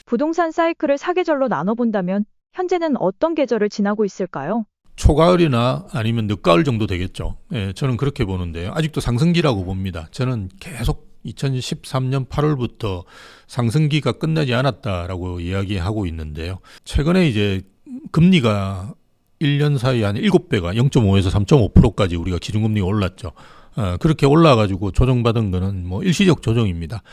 부동산 사이클을 사계절로 나눠본다면 현재는 어떤 계절을 지나고 있을까요? 초가을이나 아니면 늦가을 정도 되겠죠. 저는 그렇게 보는데요. 아직도 상승기라고 봅니다. 저는 계속 2013년 8월부터 상승기가 끝나지 않았다라고 이야기하고 있는데요. 최근에 이제 금리가 1년 사이에 한 7배가 0.5에서 3.5%까지 우리가 기준금리가 올랐죠. 그렇게 올라가지고 조정받은 거는 뭐 일시적 조정입니다.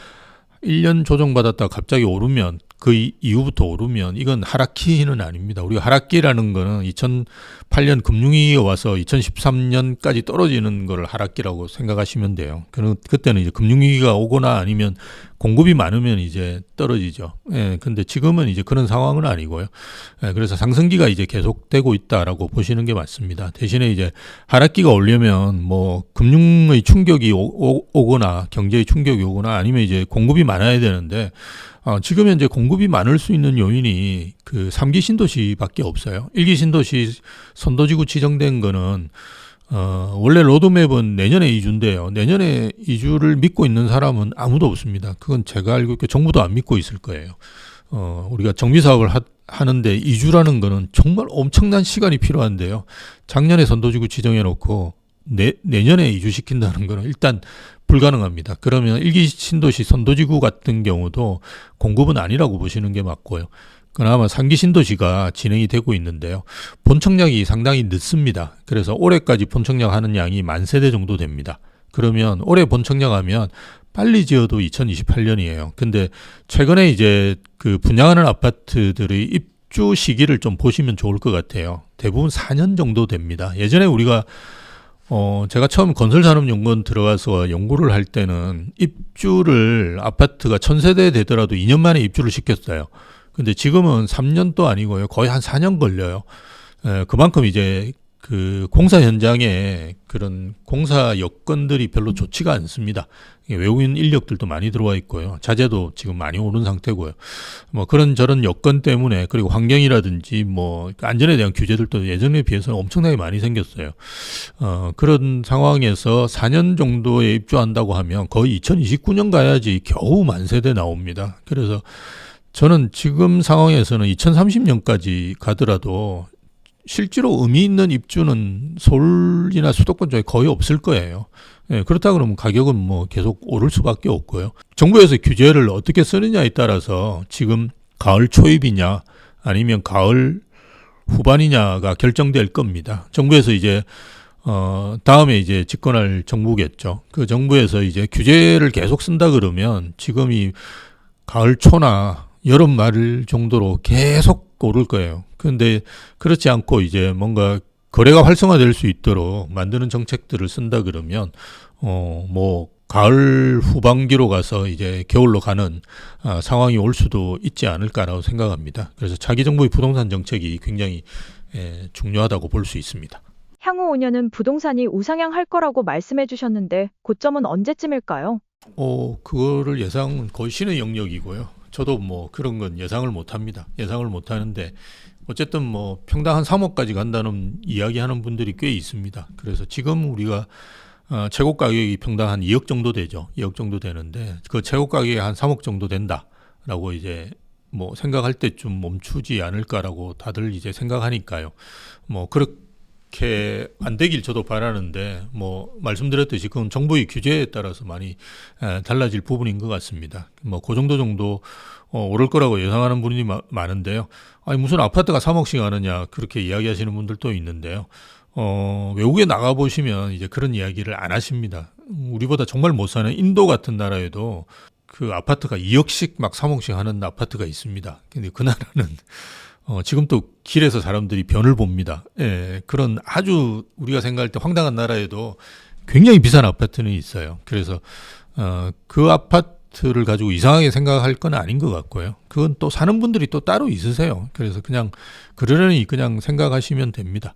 1년 조정받았다가 갑자기 오르면 그 이후부터 오르면 이건 하락기는 아닙니다. 우리가 하락기라는 거는 2008년 금융위기가 와서 2013년까지 떨어지는 걸 하락기라고 생각하시면 돼요. 그때는 이제 금융위기가 오거나 아니면 공급이 많으면 이제 떨어지죠. 근데 지금은 이제 그런 상황은 아니고요. 그래서 상승기가 이제 계속되고 있다라고 보시는 게 맞습니다. 대신에 이제 하락기가 오려면 뭐 금융의 충격이 오거나 경제의 충격이 오거나 아니면 이제 공급이 많아야 되는데 지금 현재 공급이 많을 수 있는 요인이 그 3기 신도시밖에 없어요. 1기 신도시 선도지구 지정된 거는 원래 로드맵은 내년에 이주인데요. 내년에 이주를 믿고 있는 사람은 아무도 없습니다. 그건 제가 알고 있고 정부도 안 믿고 있을 거예요. 우리가 정비 사업을 하는데 이주라는 거는 정말 엄청난 시간이 필요한데요. 작년에 선도지구 지정해 놓고 내년에 이주시킨다는 거는 일단 불가능합니다. 그러면 1기 신도시 선도지구 같은 경우도 공급은 아니라고 보시는 게 맞고요. 그나마 3기 신도시가 진행이 되고 있는데요. 본청약이 상당히 늦습니다. 그래서 올해까지 본청약 하는 양이 10,000세대 정도 됩니다. 그러면 올해 본청약 하면 빨리 지어도 2028년이에요. 근데 최근에 이제 그 분양하는 아파트들의 입주 시기를 좀 보시면 좋을 것 같아요. 대부분 4년 정도 됩니다. 예전에 우리가 제가 처음 건설산업연구원 들어가서 연구를 할 때는 입주를 아파트가 1,000세대 되더라도 2년 만에 입주를 시켰어요. 근데 지금은 3년도 아니고요. 거의 한 4년 걸려요. 그만큼 이제 그 공사 현장에 그런 공사 여건들이 별로 좋지가 않습니다. 외국인 인력들도 많이 들어와 있고요. 자재도 지금 많이 오른 상태고요. 뭐 그런 저런 여건 때문에, 그리고 환경이라든지 뭐 안전에 대한 규제들도 예전에 비해서는 엄청나게 많이 생겼어요. 그런 상황에서 4년 정도에 입주한다고 하면 거의 2029년 가야지 겨우 10,000세대 나옵니다. 그래서 저는 지금 상황에서는 2030년까지 가더라도 실제로 의미 있는 입주는 서울이나 수도권 쪽에 거의 없을 거예요. 그렇다 그러면 가격은 뭐 계속 오를 수밖에 없고요. 정부에서 규제를 어떻게 쓰느냐에 따라서 지금 가을 초입이냐 아니면 가을 후반이냐가 결정될 겁니다. 정부에서 이제 다음에 이제 집권할 정부겠죠. 그 정부에서 이제 규제를 계속 쓴다 그러면 지금이 가을 초나 여름 말 정도로 계속 오를 거예요. 그런데 그렇지 않고 이제 뭔가 거래가 활성화될 수 있도록 만드는 정책들을 쓴다 그러면 뭐 가을 후반기로 가서 이제 겨울로 가는 상황이 올 수도 있지 않을까라고 생각합니다. 그래서 차기 정부의 부동산 정책이 굉장히 중요하다고 볼 수 있습니다. 향후 5년은 부동산이 우상향할 거라고 말씀해 주셨는데 고점은 언제쯤일까요? 그거를 예상은 거의 신의 영역이고요. 저도 뭐 그런 건 예상을 못 합니다. 예상을 못 하는데 어쨌든 뭐 평당 한 3억까지 간다는 이야기하는 분들이 꽤 있습니다. 그래서 지금 우리가 최고 가격이 평당 한 2억 정도 되죠. 2억 정도 되는데 그 최고 가격이 한 3억 정도 된다라고 이제 뭐 생각할 때쯤 멈추지 않을까라고 다들 이제 생각하니까요. 뭐 그렇게 안 되길 저도 바라는데 뭐 말씀드렸듯이 그건 정부의 규제에 따라서 많이 달라질 부분인 것 같습니다. 뭐 그 정도 오를 거라고 예상하는 분이 많은데요. 아니 무슨 아파트가 3억씩 하느냐 그렇게 이야기하시는 분들도 있는데요. 외국에 나가 보시면 이제 그런 이야기를 안 하십니다. 우리보다 정말 못 사는 인도 같은 나라에도 그 아파트가 2억씩 막 3억씩 하는 아파트가 있습니다. 근데 그 나라는 지금 또 길에서 사람들이 변을 봅니다. 그런 아주 우리가 생각할 때 황당한 나라에도 굉장히 비싼 아파트는 있어요. 그래서 그 아파트를 가지고 이상하게 생각할 건 아닌 것 같고요. 그건 또 사는 분들이 또 따로 있으세요. 그래서 그냥 그러려니 그냥 생각하시면 됩니다.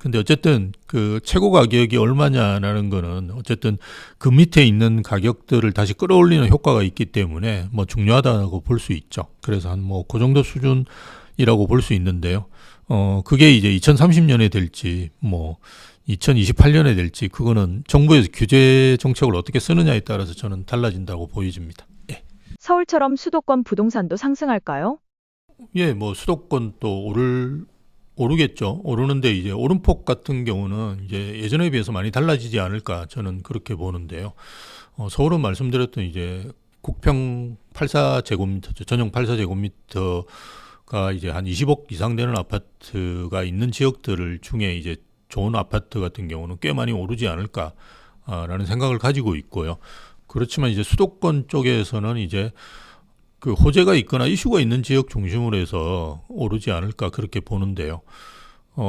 근데 어쨌든 그 최고 가격이 얼마냐라는 거는 어쨌든 그 밑에 있는 가격들을 다시 끌어올리는 효과가 있기 때문에 뭐 중요하다고 볼 수 있죠. 그래서 한 뭐 그 정도 수준이라고 볼 수 있는데요. 그게 이제 2030년에 될지 뭐 2028년에 될지 그거는 정부에서 규제 정책을 어떻게 쓰느냐에 따라서 저는 달라진다고 보여집니다. 서울처럼 수도권 부동산도 상승할까요? 뭐 수도권 또 오르겠죠. 오르는데 이제 오름폭 같은 경우는 이제 예전에 비해서 많이 달라지지 않을까 저는 그렇게 보는데요. 서울은 말씀드렸던 이제 국평 84제곱미터, 전용 84제곱미터가 이제 한 20억 이상 되는 아파트가 있는 지역들 중에 이제 좋은 아파트 같은 경우는 꽤 많이 오르지 않을까라는 생각을 가지고 있고요. 그렇지만 이제 수도권 쪽에서는 이제 그 호재가 있거나 이슈가 있는 지역 중심으로 해서 오르지 않을까 그렇게 보는데요.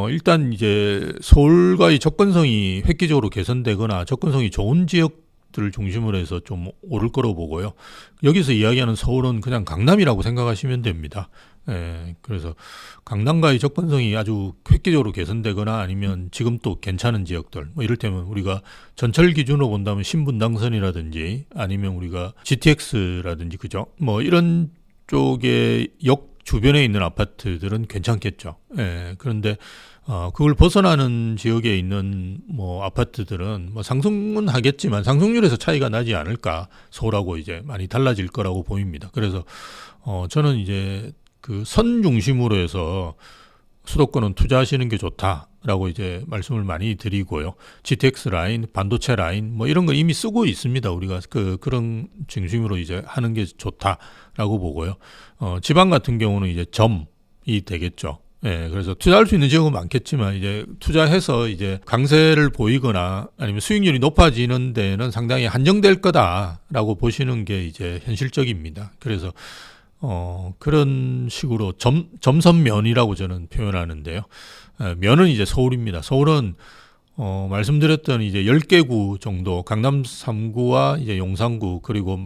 일단 이제 서울과의 접근성이 획기적으로 개선되거나 접근성이 좋은 지역들을 중심으로 해서 좀 오를 거로 보고요. 여기서 이야기하는 서울은 그냥 강남이라고 생각하시면 됩니다. 그래서 강남과의 접근성이 아주 획기적으로 개선되거나 아니면 지금 또 괜찮은 지역들, 뭐 이를테면 우리가 전철 기준으로 본다면 신분당선이라든지 아니면 우리가 GTX라든지 그죠? 뭐 이런 쪽의 역 주변에 있는 아파트들은 괜찮겠죠. 그런데 그걸 벗어나는 지역에 있는 뭐 아파트들은 뭐 상승은 하겠지만 상승률에서 차이가 나지 않을까. 서울하고 이제 많이 달라질 거라고 보입니다. 그래서 저는 이제 그 선 중심으로 해서 수도권은 투자하시는 게 좋다라고 이제 말씀을 많이 드리고요. GTX 라인, 반도체 라인 뭐 이런 거 이미 쓰고 있습니다. 우리가 그런 중심으로 이제 하는 게 좋다라고 보고요. 지방 같은 경우는 이제 점이 되겠죠. 예, 그래서 투자할 수 있는 지역은 많겠지만 이제 투자해서 이제 강세를 보이거나 아니면 수익률이 높아지는 데는 상당히 한정될 거다라고 보시는 게 이제 현실적입니다. 그래서 그런 식으로 점선면이라고 저는 표현하는데요. 면은 이제 서울입니다. 서울은 말씀드렸던 이제 10개구 정도, 강남 3구와 이제 용산구, 그리고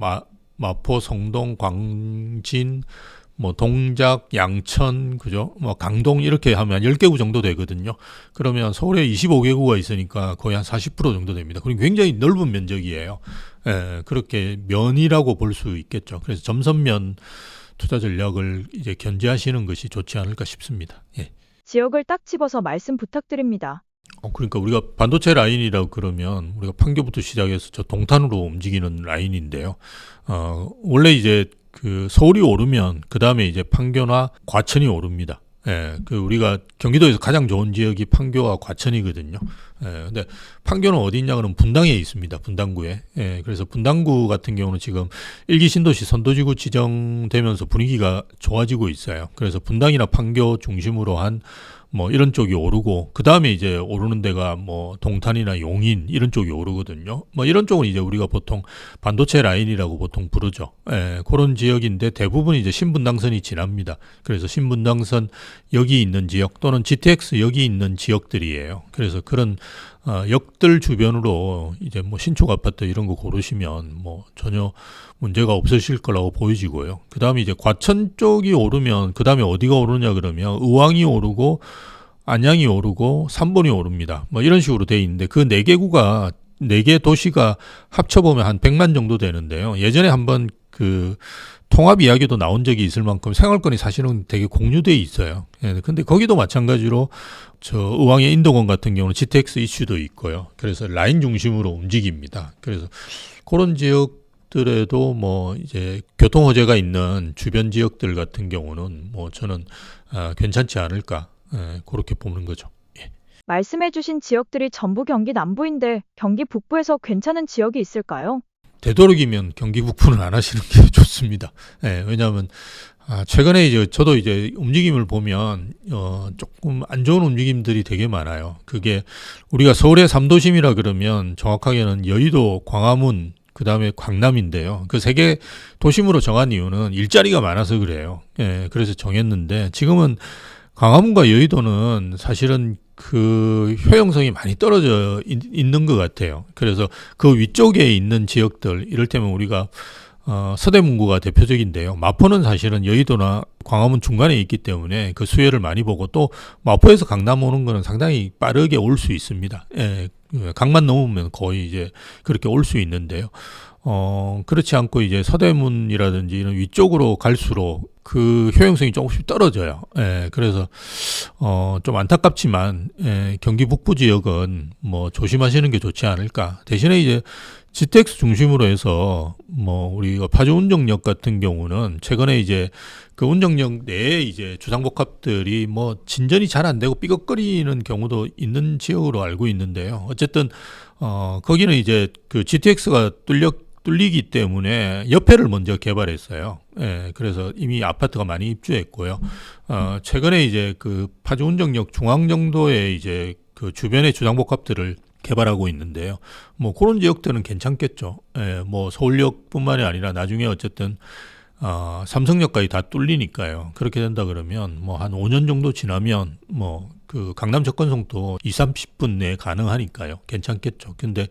마포, 성동, 광진, 뭐 동작, 양천, 그죠? 뭐 강동 이렇게 하면 한 10개구 정도 되거든요. 그러면 서울에 25개구가 있으니까 거의 한 40% 정도 됩니다. 그리고 굉장히 넓은 면적이에요. 예, 그렇게 면이라고 볼 수 있겠죠. 그래서 점선면 투자 전략을 이제 견제하시는 것이 좋지 않을까 싶습니다. 예. 지역을 딱 집어서 말씀 부탁드립니다. 그러니까 우리가 반도체 라인이라고 그러면 우리가 판교부터 시작해서 저 동탄으로 움직이는 라인인데요. 원래 이제 그 서울이 오르면 그 다음에 이제 판교나 과천이 오릅니다. 예, 그 우리가 경기도에서 가장 좋은 지역이 판교와 과천이거든요. 예, 근데 판교는 어디 있냐 그러면 분당에 있습니다. 분당구에. 예, 그래서 분당구 같은 경우는 지금 1기 신도시 선도지구 지정되면서 분위기가 좋아지고 있어요. 그래서 분당이나 판교 중심으로 한 뭐 이런 쪽이 오르고 그 다음에 이제 오르는 데가 뭐 동탄이나 용인 이런 쪽이 오르거든요. 뭐 이런 쪽은 이제 우리가 보통 반도체 라인이라고 보통 부르죠. 예, 그런 지역인데 대부분 이제 신분당선이 지납니다. 그래서 신분당선 여기 있는 지역 또는 GTX 여기 있는 지역들이에요. 그래서 그런 역들 주변으로 이제 뭐 신축 아파트 이런 거 고르시면 뭐 전혀 문제가 없으실 거라고 보여지고요. 그 다음에 이제 과천 쪽이 오르면 그 다음에 어디가 오르냐 그러면 의왕이 오르고 안양이 오르고 삼본이 오릅니다. 뭐 이런 식으로 돼 있는데 그 4개구가 4개 도시가 합쳐보면 한 100만 정도 되는데요. 예전에 한번 그 통합 이야기도 나온 적이 있을 만큼 생활권이 사실은 되게 공유돼 있어요. 예, 근데 거기도 마찬가지로 저 의왕의 인도권 같은 경우는 GTX 이슈도 있고요. 그래서 라인 중심으로 움직입니다. 그래서 그런 지역들에도 뭐 이제 교통 호재가 있는 주변 지역들 같은 경우는 뭐 저는 괜찮지 않을까 그렇게 보는 거죠. 예. 말씀해주신 지역들이 전부 경기 남부인데 경기 북부에서 괜찮은 지역이 있을까요? 되도록이면 경기 북부는 안 하시는 게 좋습니다. 예, 왜냐하면 최근에 이제 저도 이제 움직임을 보면 조금 안 좋은 움직임들이 되게 많아요. 그게 우리가 서울의 3도심이라 그러면 정확하게는 여의도, 광화문, 그 다음에 강남인데요. 그 3개 도심으로 정한 이유는 일자리가 많아서 그래요. 예, 그래서 정했는데 지금은 광화문과 여의도는 사실은 그 효용성이 많이 떨어져 있는 것 같아요. 그래서 그 위쪽에 있는 지역들, 이를테면 우리가 서대문구가 대표적인데요. 마포는 사실은 여의도나 광화문 중간에 있기 때문에 그 수혜를 많이 보고 또 마포에서 강남 오는 거는 상당히 빠르게 올 수 있습니다. 예, 강만 넘으면 거의 이제 그렇게 올 수 있는데요. 그렇지 않고 이제 서대문이라든지 이런 위쪽으로 갈수록 그 효용성이 조금씩 떨어져요. 예, 그래서 좀 안타깝지만 경기 북부 지역은 뭐 조심하시는 게 좋지 않을까. 대신에 이제 GTX 중심으로 해서 뭐 우리가 파주 운정역 같은 경우는 최근에 이제 그 운정역 내에 이제 주상복합들이 뭐 진전이 잘 안 되고 삐걱거리는 경우도 있는 지역으로 알고 있는데요. 어쨌든 거기는 이제 그 GTX가 뚫리기 때문에 옆에를 먼저 개발했어요. 예, 그래서 이미 아파트가 많이 입주했고요. 최근에 이제 그 파주 운정역 중앙 정도의 이제 그 주변의 주상복합들을 개발하고 있는데요. 뭐 그런 지역들은 괜찮겠죠. 예, 뭐 서울역뿐만이 아니라 나중에 어쨌든 삼성역까지 다 뚫리니까요. 그렇게 된다 그러면 뭐 한 5년 정도 지나면 뭐 그 강남 접근성도 20-30분 내에 가능하니까요. 괜찮겠죠. 근데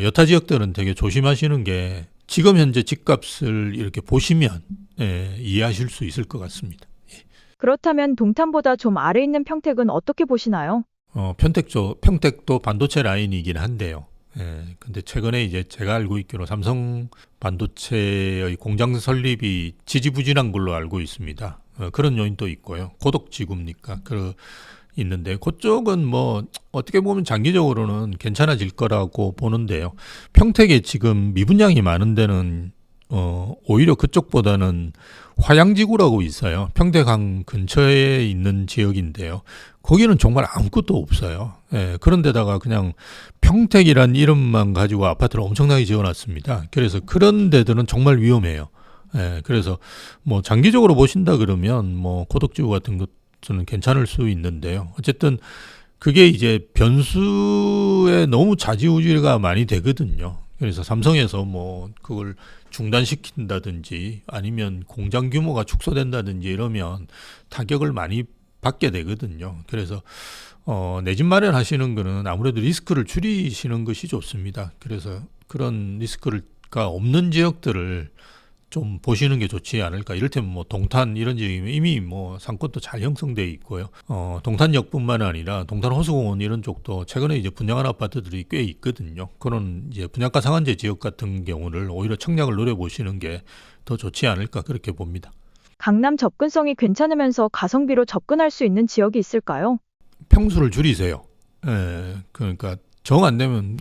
여타 지역들은 되게 조심하시는 게 지금 현재 집값을 이렇게 보시면 이해하실 수 있을 것 같습니다. 예. 그렇다면 동탄보다 좀 아래 있는 평택은 어떻게 보시나요? 평택도 반도체 라인이긴 한데요. 예, 근데 최근에 이제 제가 알고 있기로 삼성 반도체의 공장 설립이 지지부진한 걸로 알고 있습니다. 그런 요인도 있고요. 고독지구입니까? 있는데 그쪽은 뭐 어떻게 보면 장기적으로는 괜찮아질 거라고 보는데요. 평택에 지금 미분양이 많은 데는 오히려 그쪽보다는 화양지구라고 있어요. 평택항 근처에 있는 지역인데요. 거기는 정말 아무것도 없어요. 예, 그런데다가 그냥 평택이란 이름만 가지고 아파트를 엄청나게 지어놨습니다. 그래서 그런 데들은 정말 위험해요. 예, 그래서 뭐 장기적으로 보신다 그러면 뭐 고덕지구 같은 것은 괜찮을 수 있는데요. 어쨌든 그게 이제 변수에 너무 좌지우지가 많이 되거든요. 그래서 삼성에서 뭐 그걸 중단시킨다든지 아니면 공장 규모가 축소된다든지 이러면 타격을 많이 받게 되거든요. 그래서 내 집 마련하시는 거는 아무래도 리스크를 줄이시는 것이 좋습니다. 그래서 그런 리스크가 없는 지역들을 좀 보시는 게 좋지 않을까. 이를테면 뭐 동탄 이런 지역이면 이미 뭐 상권도 잘 형성돼 있고요. 동탄역뿐만 아니라 동탄 호수공원 이런 쪽도 최근에 이제 분양한 아파트들이 꽤 있거든요. 그런 이제 분양가 상한제 지역 같은 경우를 오히려 청약을 노려보시는 게 더 좋지 않을까 그렇게 봅니다. 강남 접근성이 괜찮으면서 가성비로 접근할 수 있는 지역이 있을까요? 평수를 줄이세요. 예, 그러니까 정 안 되면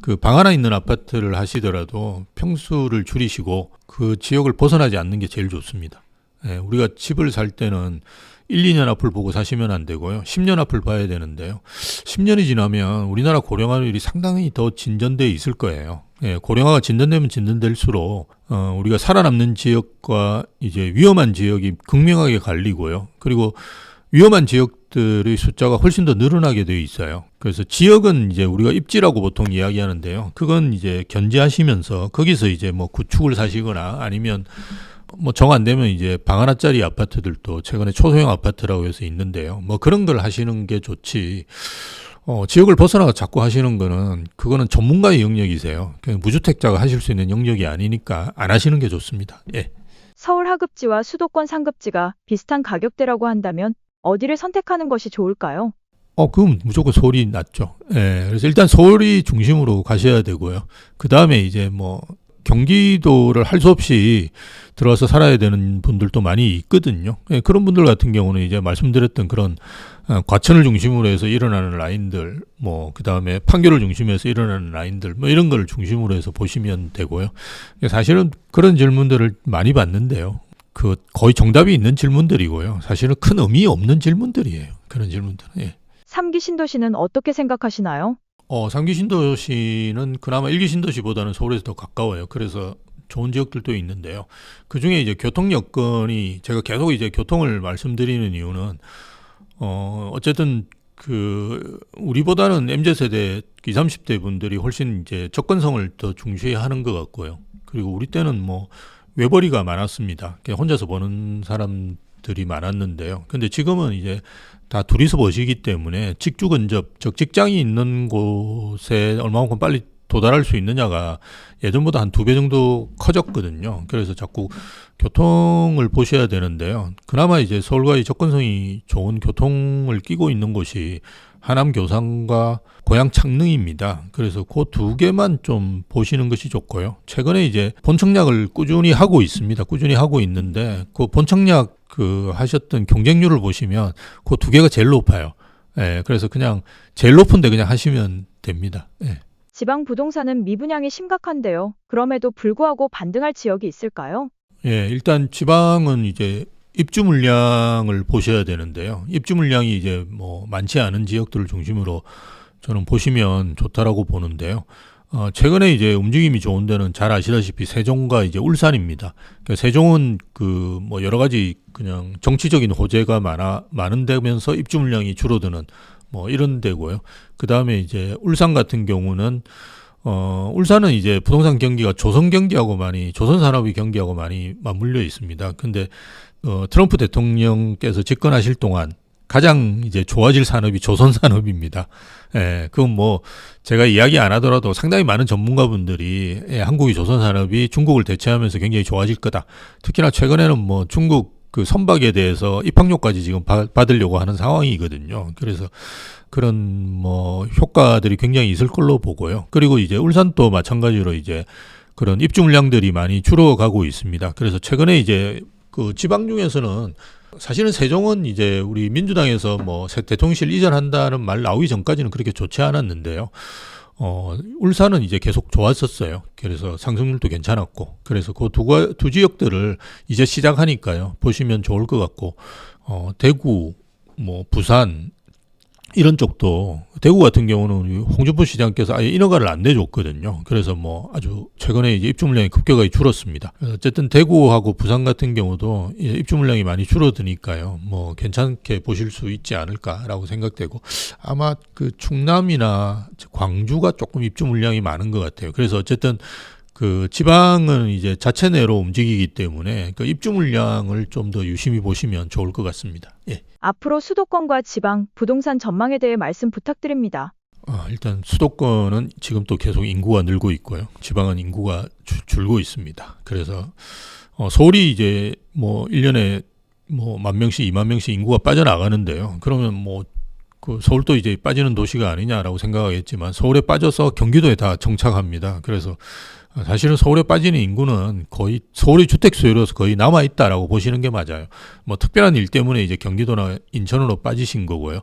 그 방 하나 있는 아파트를 하시더라도 평수를 줄이시고 그 지역을 벗어나지 않는 게 제일 좋습니다. 예, 우리가 집을 살 때는 1, 2년 앞을 보고 사시면 안 되고요. 10년 앞을 봐야 되는데요. 10년이 지나면 우리나라 고령화율이 상당히 더 진전돼 있을 거예요. 예, 고령화가 진전되면 진전될수록 우리가 살아남는 지역과 이제 위험한 지역이 극명하게 갈리고요. 그리고 위험한 지역들의 숫자가 훨씬 더 늘어나게 되어 있어요. 그래서 지역은 이제 우리가 입지라고 보통 이야기하는데요. 그건 이제 견제하시면서 거기서 이제 뭐 구축을 사시거나 아니면 뭐 정 안 되면 이제 방 하나짜리 아파트들도 최근에 초소형 아파트라고 해서 있는데요. 뭐 그런 걸 하시는 게 좋지. 지역을 벗어나가 자꾸 하시는 거는 그거는 전문가의 영역이세요. 그냥 무주택자가 하실 수 있는 영역이 아니니까 안 하시는 게 좋습니다. 예. 서울 하급지와 수도권 상급지가 비슷한 가격대라고 한다면 어디를 선택하는 것이 좋을까요? 그럼 무조건 서울이 낫죠. 예. 그래서 일단 서울이 중심으로 가셔야 되고요. 그 다음에 이제 뭐 경기도를 할 수 없이 들어와서 살아야 되는 분들도 많이 있거든요. 예, 그런 분들 같은 경우는 이제 말씀드렸던 그런 과천을 중심으로 해서 일어나는 라인들, 뭐 그 다음에 판교를 중심으로 해서 일어나는 라인들, 뭐 이런 걸 중심으로 해서 보시면 되고요. 사실은 그런 질문들을 많이 받는데요. 그 거의 정답이 있는 질문들이고요. 사실은 큰 의미 없는 질문들이에요. 그런 질문들은. 예. 3기 신도시는 어떻게 생각하시나요? 3기 신도시는 그나마 1기 신도시보다는 서울에서 더 가까워요. 그래서 좋은 지역들도 있는데요. 그 중에 이제 교통 여건이 제가 계속 이제 교통을 말씀드리는 이유는 어쨌든 그 우리보다는 MZ세대 20, 30대 분들이 훨씬 이제 접근성을 더 중시하는 것 같고요. 그리고 우리 때는 뭐 외벌이가 많았습니다. 그냥 혼자서 보는 사람들이 많았는데요. 근데 지금은 이제 다 둘이서 보시기 때문에 직주 근접, 즉 직장이 있는 곳에 얼마만큼 빨리 도달할 수 있느냐가 예전보다 한 2배 정도 커졌거든요. 그래서 자꾸 교통을 보셔야 되는데요. 그나마 이제 서울과의 접근성이 좋은 교통을 끼고 있는 곳이 하남 교산과 고양 창릉입니다. 그래서 그 두 개만 좀 보시는 것이 좋고요. 최근에 이제 본청약을 꾸준히 하고 있습니다. 꾸준히 하고 있는데 그 본청약 그 하셨던 경쟁률을 보시면 그 두 개가 제일 높아요. 예, 그래서 그냥 제일 높은데 그냥 하시면 됩니다. 예. 지방 부동산은 미분양이 심각한데요. 그럼에도 불구하고 반등할 지역이 있을까요? 예, 일단 지방은 이제 입주 물량을 보셔야 되는데요. 입주 물량이 이제 뭐 많지 않은 지역들을 중심으로 저는 보시면 좋다라고 보는데요. 최근에 이제 움직임이 좋은 데는 잘 아시다시피 세종과 이제 울산입니다. 그러니까 세종은 그 뭐 여러 가지 그냥 정치적인 호재가 많은 데면서 입주 물량이 줄어드는 뭐 이런 데고요. 그 다음에 이제 울산 같은 경우는 울산은 이제 부동산 경기가 조선 산업의 경기하고 많이 맞물려 있습니다. 근데 트럼프 대통령께서 집권하실 동안 가장 이제 좋아질 산업이 조선 산업입니다. 예, 그건 뭐 제가 이야기 안 하더라도 상당히 많은 전문가분들이 한국의 조선 산업이 중국을 대체하면서 굉장히 좋아질 거다. 특히나 최근에는 뭐 중국 그 선박에 대해서 입항료까지 지금 받으려고 하는 상황이거든요. 그래서 그런 뭐 효과들이 굉장히 있을 걸로 보고요. 그리고 이제 울산도 마찬가지로 이제 그런 입주 물량들이 많이 줄어가고 있습니다. 그래서 최근에 이제 그 지방 중에서는 사실은 세종은 이제 우리 민주당에서 뭐 대통령실 이전한다는 말 나오기 전까지는 그렇게 좋지 않았는데요. 울산은 이제 계속 좋았었어요. 그래서 상승률도 괜찮았고, 그래서 그 두 지역들을 이제 시작하니까요. 보시면 좋을 것 같고, 대구, 뭐 부산 이런 쪽도, 대구 같은 경우는 홍준표 시장께서 아예 인허가를 안 내줬거든요. 그래서 뭐 아주 최근에 이제 입주 물량이 급격하게 줄었습니다. 어쨌든 대구하고 부산 같은 경우도 입주 물량이 많이 줄어드니까요. 뭐 괜찮게 보실 수 있지 않을까라고 생각되고, 아마 그 충남이나 광주가 조금 입주 물량이 많은 것 같아요. 그래서 어쨌든 그 지방은 이제 자체 내로 움직이기 때문에 그 입주 물량을 좀 더 유심히 보시면 좋을 것 같습니다. 예. 앞으로 수도권과 지방, 부동산 전망에 대해 말씀 부탁드립니다. 일단 수도권은 지금 또 계속 인구가 늘고 있고요. 지방은 인구가 줄고 있습니다. 그래서 서울이 이제 뭐 1년에 뭐 10,000명씩 20,000명씩 인구가 빠져나가는데요. 그러면 뭐 그 서울도 이제 빠지는 도시가 아니냐라고 생각하겠지만, 서울에 빠져서 경기도에 다 정착합니다. 그래서 사실은 서울에 빠지는 인구는 거의 서울의 주택 수요로서 거의 남아 있다라고 보시는 게 맞아요. 뭐 특별한 일 때문에 이제 경기도나 인천으로 빠지신 거고요.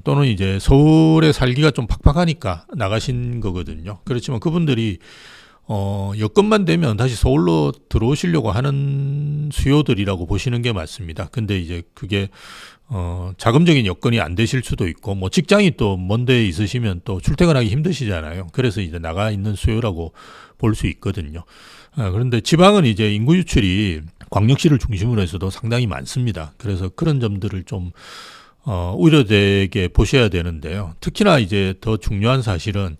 또는 이제 서울에 살기가 좀 팍팍하니까 나가신 거거든요. 그렇지만 그분들이 여건만 되면 다시 서울로 들어오시려고 하는 수요들이라고 보시는 게 맞습니다. 근데 이제 그게 자금적인 여건이 안 되실 수도 있고, 뭐 직장이 또 먼 데 있으시면 또 출퇴근하기 힘드시잖아요. 그래서 이제 나가 있는 수요라고 볼 수 있거든요. 그런데 지방은 이제 인구 유출이 광역시를 중심으로 해서도 상당히 많습니다. 그래서 그런 점들을 좀 우려되게 보셔야 되는데요. 특히나 이제 더 중요한 사실은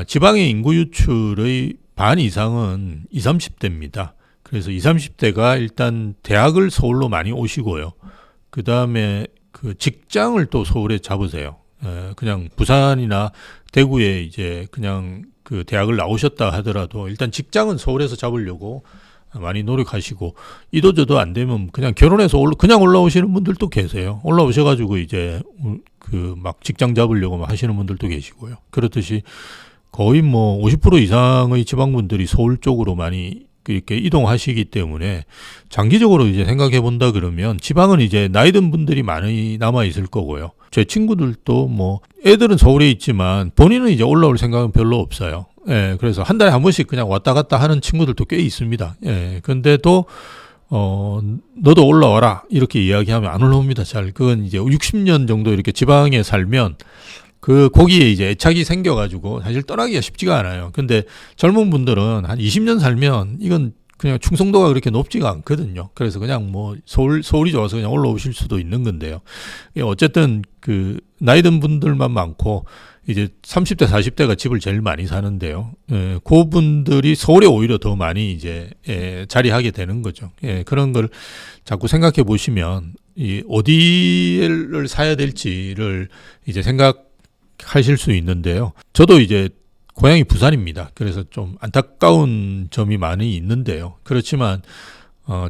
지방의 인구 유출의 반 이상은 20, 30대입니다. 그래서 20, 30대가 일단 대학을 서울로 많이 오시고요. 그 다음에 그 직장을 또 서울에 잡으세요. 그냥 부산이나 대구에 이제 그냥 그 대학을 나오셨다 하더라도 일단 직장은 서울에서 잡으려고 많이 노력하시고, 이도저도 안 되면 그냥 결혼해서 그냥 올라오시는 분들도 계세요. 올라오셔가지고 이제 그 막 직장 잡으려고 막 하시는 분들도 계시고요. 그렇듯이 거의 뭐 50% 이상의 지방분들이 서울 쪽으로 많이 이렇게 이동하시기 때문에, 장기적으로 이제 생각해 본다 그러면 지방은 이제 나이 든 분들이 많이 남아 있을 거고요. 제 친구들도 뭐 애들은 서울에 있지만 본인은 이제 올라올 생각은 별로 없어요. 예, 그래서 한 달에 한 번씩 그냥 왔다 갔다 하는 친구들도 꽤 있습니다. 예, 근데도 너도 올라와라 이렇게 이야기하면 안 올라옵니다. 잘. 그건 이제 60년 정도 이렇게 지방에 살면 그 거기에 이제 애착이 생겨가지고 사실 떠나기가 쉽지가 않아요. 근데 젊은 분들은 한 20년 살면 이건 그냥 충성도가 그렇게 높지가 않거든요. 그래서 그냥 뭐 서울이 좋아서 그냥 올라오실 수도 있는 건데요. 어쨌든 그 나이 든 분들만 많고 이제 30대, 40대가 집을 제일 많이 사는데요. 그분들이 서울에 오히려 더 많이 이제 자리하게 되는 거죠. 그런 걸 자꾸 생각해 보시면 이 어디를 사야 될지를 이제 생각하실 수 있는데요. 저도 이제 고향이 부산입니다. 그래서 좀 안타까운 점이 많이 있는데요. 그렇지만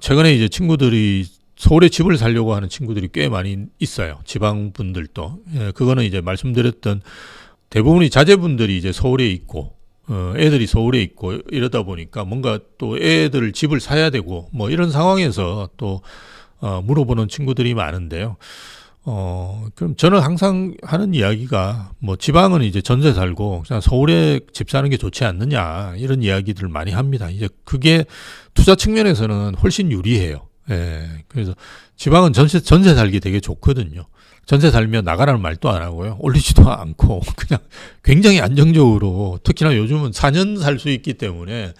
최근에 이제 친구들이 서울에 집을 사려고 하는 친구들이 꽤 많이 있어요. 지방 분들도. 그거는 이제 말씀드렸던 대부분이 자제분들이 이제 서울에 있고 애들이 서울에 있고 이러다 보니까 뭔가 또 애들 집을 사야 되고 뭐 이런 상황에서 또 물어보는 친구들이 많은데요. 그럼 저는 항상 하는 이야기가 뭐 지방은 이제 전세 살고 그냥 서울에 집 사는 게 좋지 않느냐 이런 이야기들을 많이 합니다. 이제 그게 투자 측면에서는 훨씬 유리해요. 그래서 지방은 전세 살기 되게 좋거든요. 전세 살면 나가라는 말도 안 하고요. 올리지도 않고 그냥 굉장히 안정적으로, 특히나 요즘은 4년 살 수 있기 때문에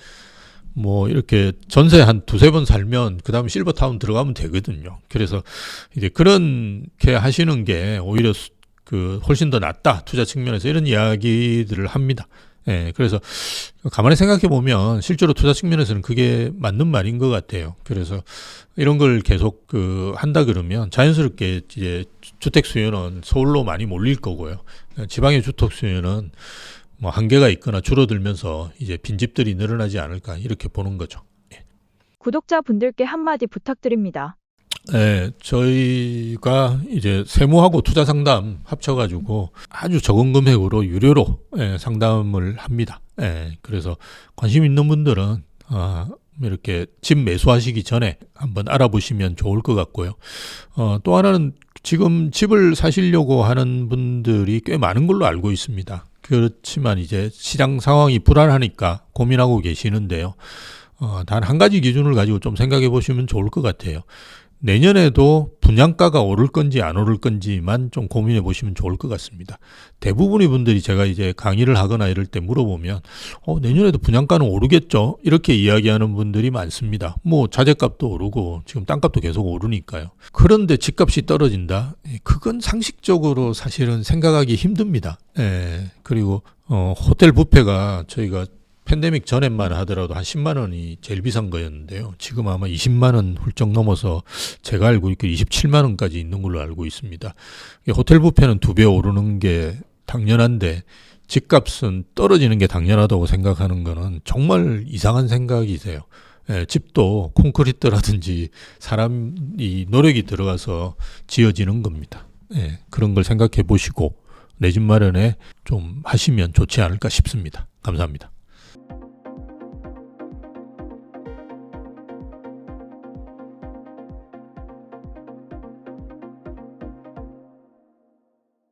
뭐 이렇게 전세 한 두세 번 살면 그 다음에 실버타운 들어가면 되거든요. 그래서 이제 그렇게 하시는 게 오히려 그 훨씬 더 낫다, 투자 측면에서, 이런 이야기들을 합니다. 그래서 가만히 생각해 보면 실제로 투자 측면에서는 그게 맞는 말인 것 같아요. 그래서 이런 걸 계속 한다 그러면 자연스럽게 이제 주택 수요는 서울로 많이 몰릴 거고요. 지방의 주택 수요는 뭐 한계가 있거나 줄어들면서 이제 빈집들이 늘어나지 않을까 이렇게 보는 거죠. 구독자분들께 한마디 부탁드립니다. 저희가 이제 세무하고 투자 상담 합쳐가지고 아주 적은 금액으로 유료로 상담을 합니다. 그래서 관심 있는 분들은 이렇게 집 매수하시기 전에 한번 알아보시면 좋을 것 같고요. 또 하나는 지금 집을 사시려고 하는 분들이 꽤 많은 걸로 알고 있습니다. 그렇지만 이제 시장 상황이 불안하니까 고민하고 계시는데요. 단 한 가지 기준을 가지고 좀 생각해 보시면 좋을 것 같아요. 내년에도 분양가가 오를 건지 안 오를 건지만 좀 고민해 보시면 좋을 것 같습니다. 대부분의 분들이 제가 이제 강의를 하거나 이럴 때 물어보면 내년에도 분양가는 오르겠죠? 이렇게 이야기하는 분들이 많습니다. 뭐 자재값도 오르고 지금 땅값도 계속 오르니까요. 그런데 집값이 떨어진다? 그건 상식적으로 사실은 생각하기 힘듭니다. 그리고 호텔 뷔페가 저희가 팬데믹 전에만 하더라도 한 10만 원이 제일 비싼 거였는데요. 지금 아마 20만 원 훌쩍 넘어서 제가 알고 있기로 27만 원까지 있는 걸로 알고 있습니다. 호텔 뷔페는 2배 오르는 게 당연한데 집값은 떨어지는 게 당연하다고 생각하는 거는 정말 이상한 생각이세요. 집도 콘크리트라든지 사람이 노력이 들어가서 지어지는 겁니다. 그런 걸 생각해 보시고 내 집 마련에 좀 하시면 좋지 않을까 싶습니다. 감사합니다.